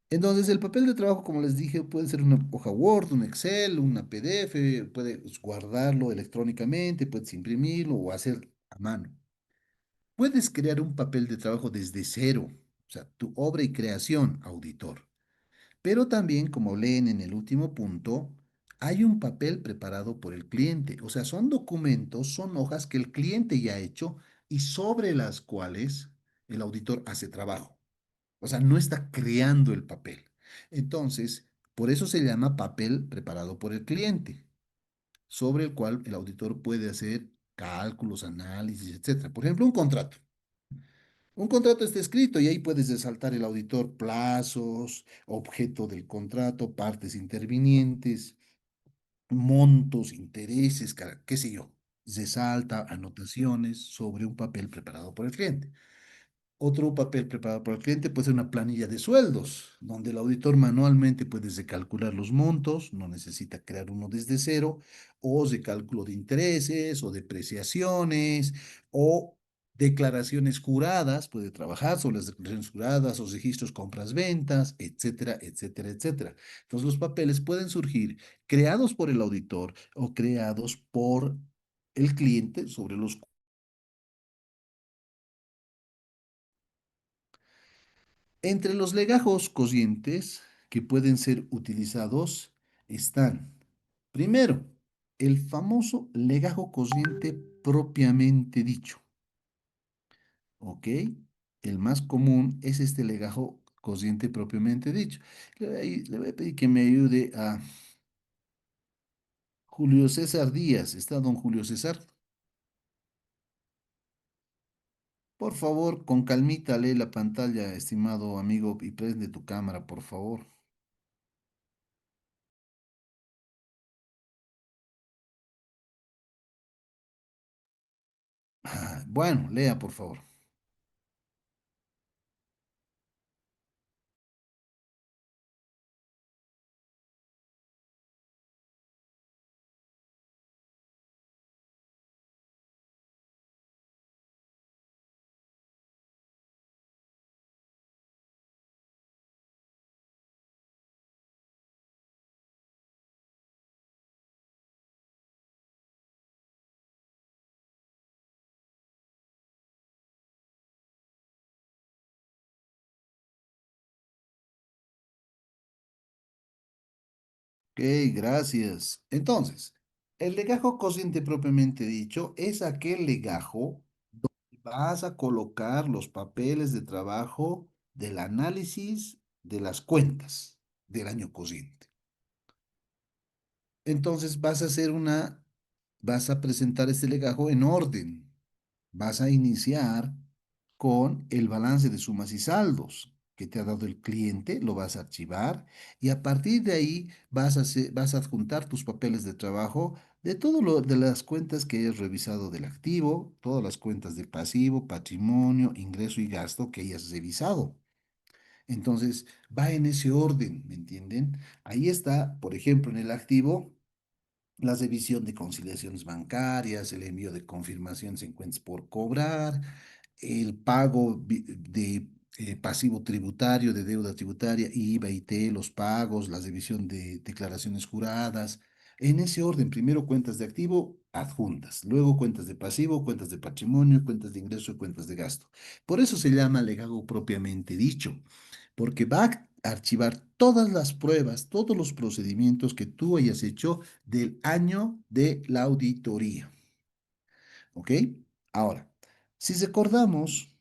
Entonces, el papel de trabajo, como les dije, puede ser una hoja Word, un Excel, una PDF, puedes guardarlo electrónicamente, puedes imprimirlo o hacer a mano. Puedes crear un papel de trabajo desde cero, o sea, tu obra y creación, auditor. Pero también, como leen en el último punto, hay un papel preparado por el cliente. O sea, son documentos, son hojas que el cliente ya ha hecho y sobre las cuales el auditor hace trabajo. O sea, no está creando el papel. Entonces, por eso se llama papel preparado por el cliente, sobre el cual el auditor puede hacer cálculos, análisis, etcétera. Por ejemplo, un contrato. Un contrato está escrito y ahí puedes resaltar el auditor plazos, objeto del contrato, partes intervinientes, montos, intereses, qué sé yo. Resalta anotaciones sobre un papel preparado por el cliente. Otro papel preparado por el cliente puede ser una planilla de sueldos, donde el auditor manualmente puede recalcular los montos, no necesita crear uno desde cero, o de cálculo de intereses, o depreciaciones, o declaraciones juradas, puede trabajar sobre las declaraciones juradas, o registros compras-ventas, etcétera, etcétera, etcétera. Entonces los papeles pueden surgir creados por el auditor o creados por el cliente sobre los. Entre los legajos cocientes que pueden ser utilizados están, primero, el famoso legajo cociente propiamente dicho, ¿ok? El más común es este legajo cociente propiamente dicho. Le voy a pedir que me ayude a Julio César Díaz. ¿Está don Julio César? Por favor, con calmita lee la pantalla, estimado amigo, y prende tu cámara, por favor. Bueno, lea, por favor. Ok, gracias. Entonces, el legajo cociente propiamente dicho es aquel legajo donde vas a colocar los papeles de trabajo del análisis de las cuentas del año cociente. Entonces vas a presentar este legajo en orden. Vas a iniciar con el balance de sumas y saldos que te ha dado el cliente, lo vas a archivar y a partir de ahí vas a adjuntar tus papeles de trabajo de de las cuentas que hayas revisado del activo, todas las cuentas de pasivo, patrimonio, ingreso y gasto que hayas revisado. Entonces, va en ese orden, ¿me entienden? Ahí está, por ejemplo, en el activo la revisión de conciliaciones bancarias, el envío de confirmaciones en cuentas por cobrar, el pago de pasivo tributario, de deuda tributaria, IVA, IT, los pagos, la revisión de declaraciones juradas. En ese orden, primero cuentas de activo adjuntas, luego cuentas de pasivo, cuentas de patrimonio, cuentas de ingreso y cuentas de gasto. Por eso se llama legajo propiamente dicho, porque va a archivar todas las pruebas, todos los procedimientos que tú hayas hecho del año de la auditoría. ¿Ok? Ahora, si recordamos,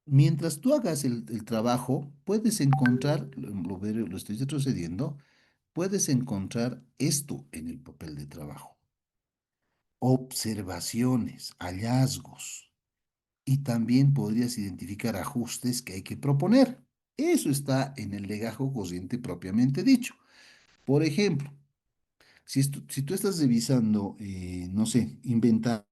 mientras tú hagas el trabajo, puedes encontrar, lo estoy retrocediendo, puedes encontrar esto en el papel de trabajo. Observaciones, hallazgos. Y también podrías identificar ajustes que hay que proponer. Eso está en el legajo cociente propiamente dicho. Por ejemplo, si tú estás revisando, no sé, inventar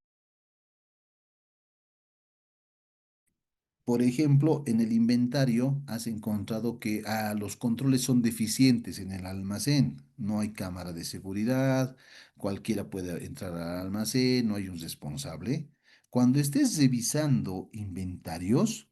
Por ejemplo, en el inventario has encontrado que los controles son deficientes en el almacén. No hay cámara de seguridad, cualquiera puede entrar al almacén, no hay un responsable. Cuando estés revisando inventarios,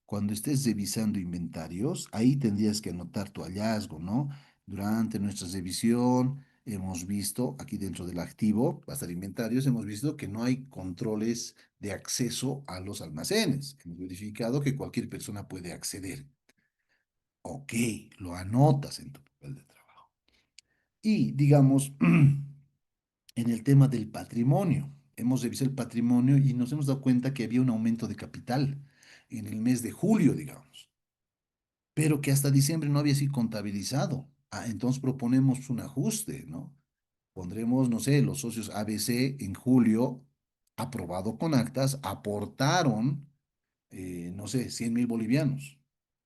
cuando estés revisando inventarios, ahí tendrías que anotar tu hallazgo, ¿no? Durante nuestra revisión hemos visto, aquí dentro del activo, va a estar inventarios, hemos visto que no hay controles de acceso a los almacenes. Hemos verificado que cualquier persona puede acceder. Ok, lo anotas en tu papel de trabajo. Y digamos, en el tema del patrimonio, hemos revisado el patrimonio y nos hemos dado cuenta que había un aumento de capital en el mes de julio, digamos, pero que hasta diciembre no había sido contabilizado. Entonces proponemos un ajuste, ¿no? Pondremos, no sé, los socios ABC en julio, aprobado con actas, aportaron, no sé, 100.000 bolivianos.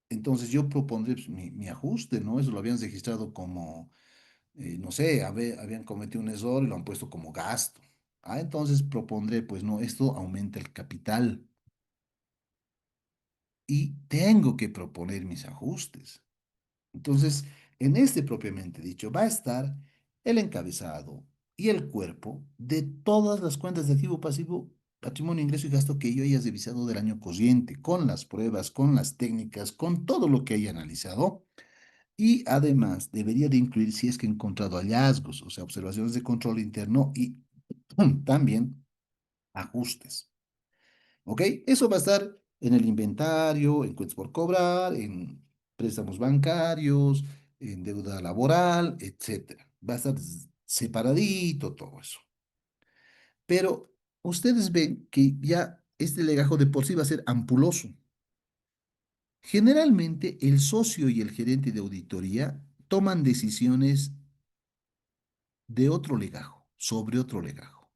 Entonces yo propondré pues, mi ajuste, ¿no? Eso lo habían registrado como, no sé, habían cometido un error y lo han puesto como gasto. Entonces propondré, pues no, esto aumenta el capital y tengo que proponer mis ajustes. Entonces, en este propiamente dicho, va a estar el encabezado y el cuerpo de todas las cuentas de activo, pasivo, patrimonio, ingreso y gasto que yo haya revisado del año corriente, con las pruebas, con las técnicas, con todo lo que haya analizado. Y además debería de incluir si es que he encontrado hallazgos, o sea, observaciones de control interno y también ajustes. ¿Ok? Eso va a estar en el inventario, en cuentas por cobrar, en préstamos bancarios, en deuda laboral, etcétera. Va a estar separadito todo eso. Pero ustedes ven que ya este legajo de por sí va a ser ampuloso. Generalmente el socio y el gerente de auditoría toman decisiones de otro legajo, sobre otro legajo,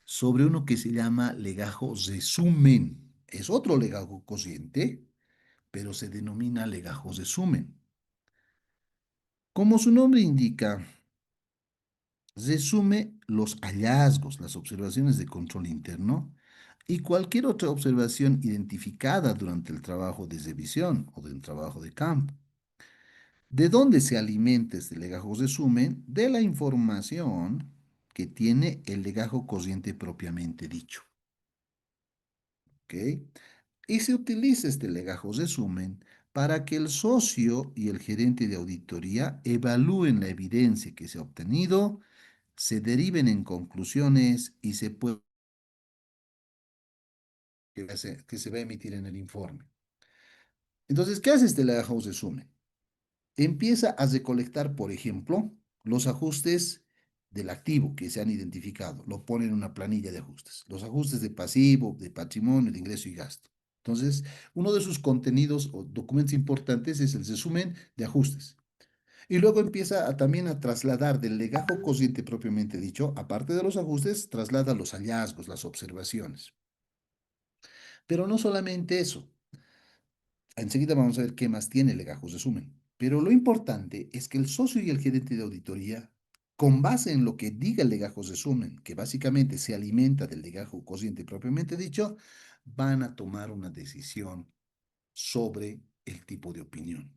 sobre uno que se llama legajo resumen. Es otro legajo corriente, pero se denomina legajo resumen. Como su nombre indica, resume los hallazgos, las observaciones de control interno y cualquier otra observación identificada durante el trabajo de revisión o del trabajo de campo. ¿De dónde se alimenta este legajo resumen? De la información que tiene el legajo corriente propiamente dicho. ¿Ok? Y se utiliza este legajo resumen para que el socio y el gerente de auditoría evalúen la evidencia que se ha obtenido, se deriven en conclusiones y se pueda que se va a emitir en el informe. Entonces, ¿qué hace este legajo resumen? Empieza a recolectar, por ejemplo, los ajustes del activo que se han identificado. Lo pone en una planilla de ajustes. Los ajustes de pasivo, de patrimonio, de ingreso y gasto. Entonces, uno de sus contenidos o documentos importantes es el resumen de ajustes. Y luego empieza también a trasladar del legajo corriente propiamente dicho, aparte de los ajustes, traslada los hallazgos, las observaciones. Pero no solamente eso. Enseguida vamos a ver qué más tiene el legajo resumen. Pero lo importante es que el socio y el gerente de auditoría, con base en lo que diga el legajo resumen, que básicamente se alimenta del legajo corriente propiamente dicho, van a tomar una decisión sobre el tipo de opinión.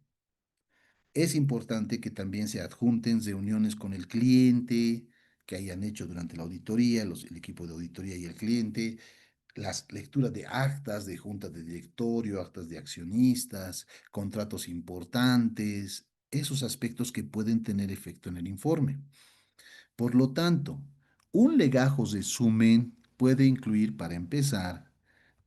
Es importante que también se adjunten reuniones con el cliente que hayan hecho durante la auditoría, el equipo de auditoría y el cliente, las lecturas de actas de junta de directorio, actas de accionistas, contratos importantes, esos aspectos que pueden tener efecto en el informe. Por lo tanto, un legajo resumen puede incluir, para empezar,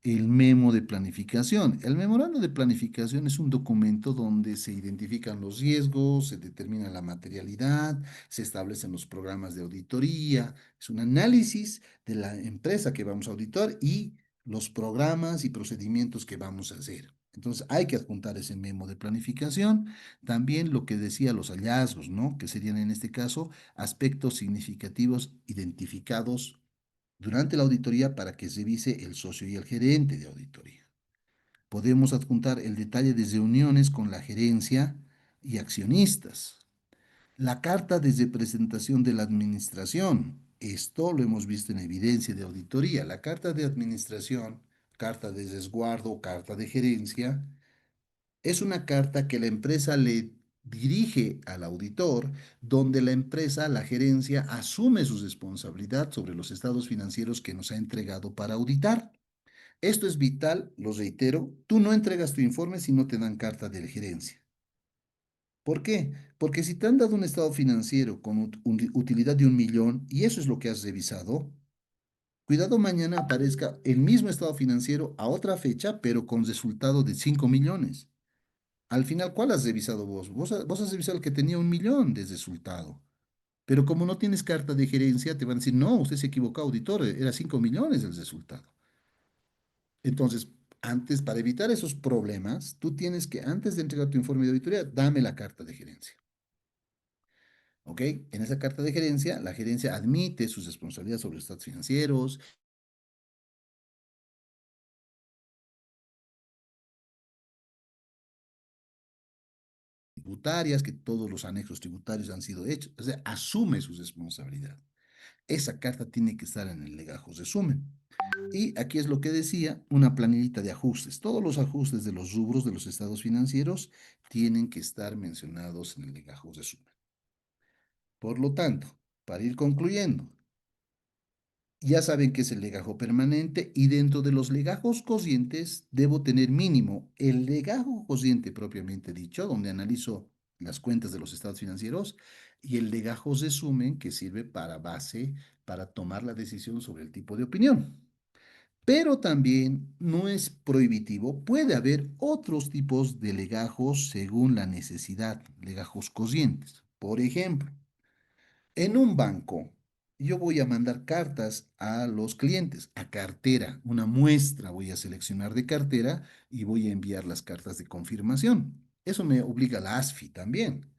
el memo de planificación. El memorando de planificación es un documento donde se identifican los riesgos, se determina la materialidad, se establecen los programas de auditoría, es un análisis de la empresa que vamos a auditar y los programas y procedimientos que vamos a hacer. Entonces hay que adjuntar ese memo de planificación, también lo que decía los hallazgos, ¿no? Que serían en este caso aspectos significativos identificados durante la auditoría para que se revise el socio y el gerente de auditoría. Podemos adjuntar el detalle de reuniones con la gerencia y accionistas. La carta de representación de la administración. Esto lo hemos visto en evidencia de auditoría. La carta de administración carta de resguardo, carta de gerencia, es una carta que la empresa le dirige al auditor, donde la empresa, la gerencia, asume su responsabilidad sobre los estados financieros que nos ha entregado para auditar. Esto es vital, lo reitero, tú no entregas tu informe si no te dan carta de gerencia. ¿Por qué? Porque si te han dado un estado financiero con utilidad de 1 millón y eso es lo que has revisado, cuidado mañana aparezca el mismo estado financiero a otra fecha, pero con resultado de 5 millones. Al final, ¿cuál has revisado vos? Vos has revisado el que tenía 1 millón de resultado. Pero como no tienes carta de gerencia, te van a decir, no, usted se equivocó, auditor, era 5 millones el resultado. Entonces, antes, para evitar esos problemas, tú tienes que, antes de entregar tu informe de auditoría, dame la carta de gerencia. ¿Ok? En esa carta de gerencia, la gerencia admite sus responsabilidades sobre los estados financieros, tributarias, que todos los anexos tributarios han sido hechos, o sea, asume su responsabilidad. Esa carta tiene que estar en el legajo resumen. Y aquí es lo que decía, una planillita de ajustes. Todos los ajustes de los rubros de los estados financieros tienen que estar mencionados en el legajo resumen. Por lo tanto, para ir concluyendo, ya saben que es el legajo permanente y dentro de los legajos cocientes debo tener mínimo el legajo cociente propiamente dicho, donde analizo las cuentas de los estados financieros, y el legajo resumen que sirve para base para tomar la decisión sobre el tipo de opinión. Pero también no es prohibitivo, puede haber otros tipos de legajos según la necesidad, legajos cocientes. Por ejemplo, en un banco, yo voy a mandar cartas a los clientes, a cartera, una muestra voy a seleccionar de cartera y voy a enviar las cartas de confirmación. Eso me obliga la ASFI también.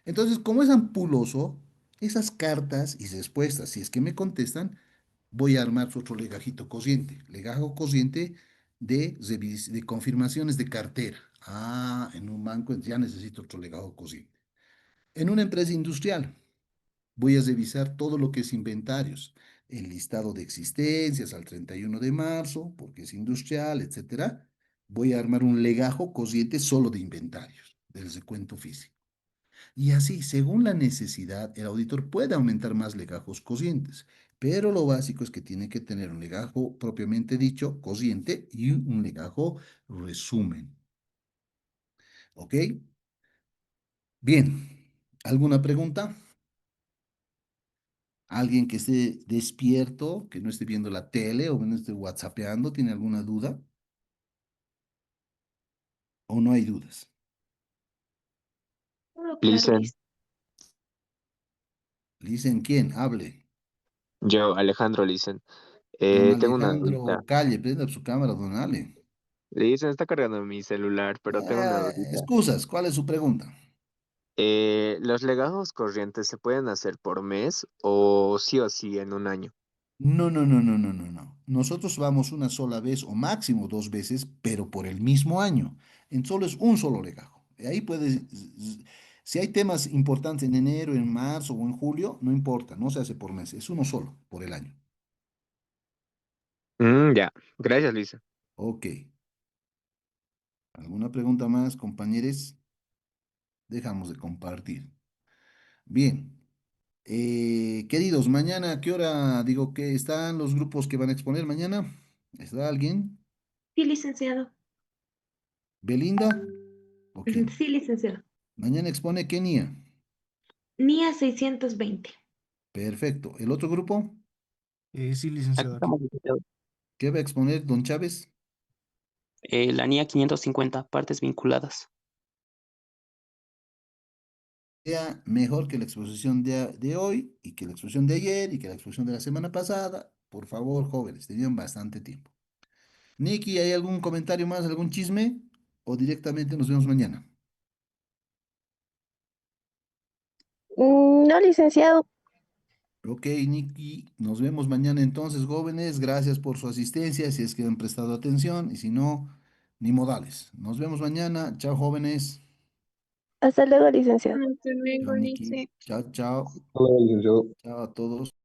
Entonces, como es ampuloso, esas cartas y respuestas, si es que me contestan, voy a armar otro legajito cociente, legajo cociente de confirmaciones de cartera. Ah, en un banco ya necesito otro legajo cociente. En una empresa industrial, voy a revisar todo lo que es inventarios, el listado de existencias al 31 de marzo, porque es industrial, etcétera. Voy a armar un legajo cociente solo de inventarios, del recuento físico. Y así, según la necesidad, el auditor puede aumentar más legajos cocientes, pero lo básico es que tiene que tener un legajo propiamente dicho, cociente, y un legajo resumen. ¿Ok? Bien. ¿Alguna pregunta? ¿Alguien que esté despierto, que no esté viendo la tele o no esté whatsappeando, tiene alguna duda? ¿O no hay dudas? Todo claro, Listen, listo. Dicen quién, hable. yo, Alejandro, listen. Don Tengo una dudita. Alejandro, calle, prenda su cámara, don Ale. Listen, está cargando mi celular, pero tengo una dudita. Excusas, ¿cuál es su pregunta? ¿Los legajos corrientes se pueden hacer por mes o sí en un año? No, no, no, no, no, no, no. Nosotros vamos una sola vez o máximo 2 veces, pero por el mismo año. En solo es un solo legajo. Y ahí puedes, si hay temas importantes en enero, en marzo o en julio, no importa, no se hace por mes, es uno solo por el año. Ya. Gracias, Lisa. Ok. ¿Alguna pregunta más, compañeros? Dejamos de compartir. Bien. Queridos, mañana, ¿a qué hora digo que están los grupos que van a exponer mañana? ¿Está alguien? Sí, licenciado. ¿Belinda? Ok. Sí, licenciado. Mañana expone Kenia. NIA 620. Perfecto. ¿El otro grupo? Sí, Aquí licenciado, aquí. estamos, licenciado. ¿Qué va a exponer don Chávez? La NIA 550, partes vinculadas. Sea mejor que la exposición de hoy y que la exposición de ayer y que la exposición de la semana pasada. Por favor, jóvenes, tenían bastante tiempo. Nicky, ¿hay algún comentario más, algún chisme? ¿O directamente nos vemos mañana? No, licenciado. Ok, Nicky, nos vemos mañana entonces, jóvenes. Gracias por su asistencia, si es que han prestado atención, y si no, ni modales. Nos vemos mañana. Chao, jóvenes. Hasta luego, licenciado. Hasta Chao, luego, Nicky. Lice. Chao, chao. Hola, licenciado. Chao a todos.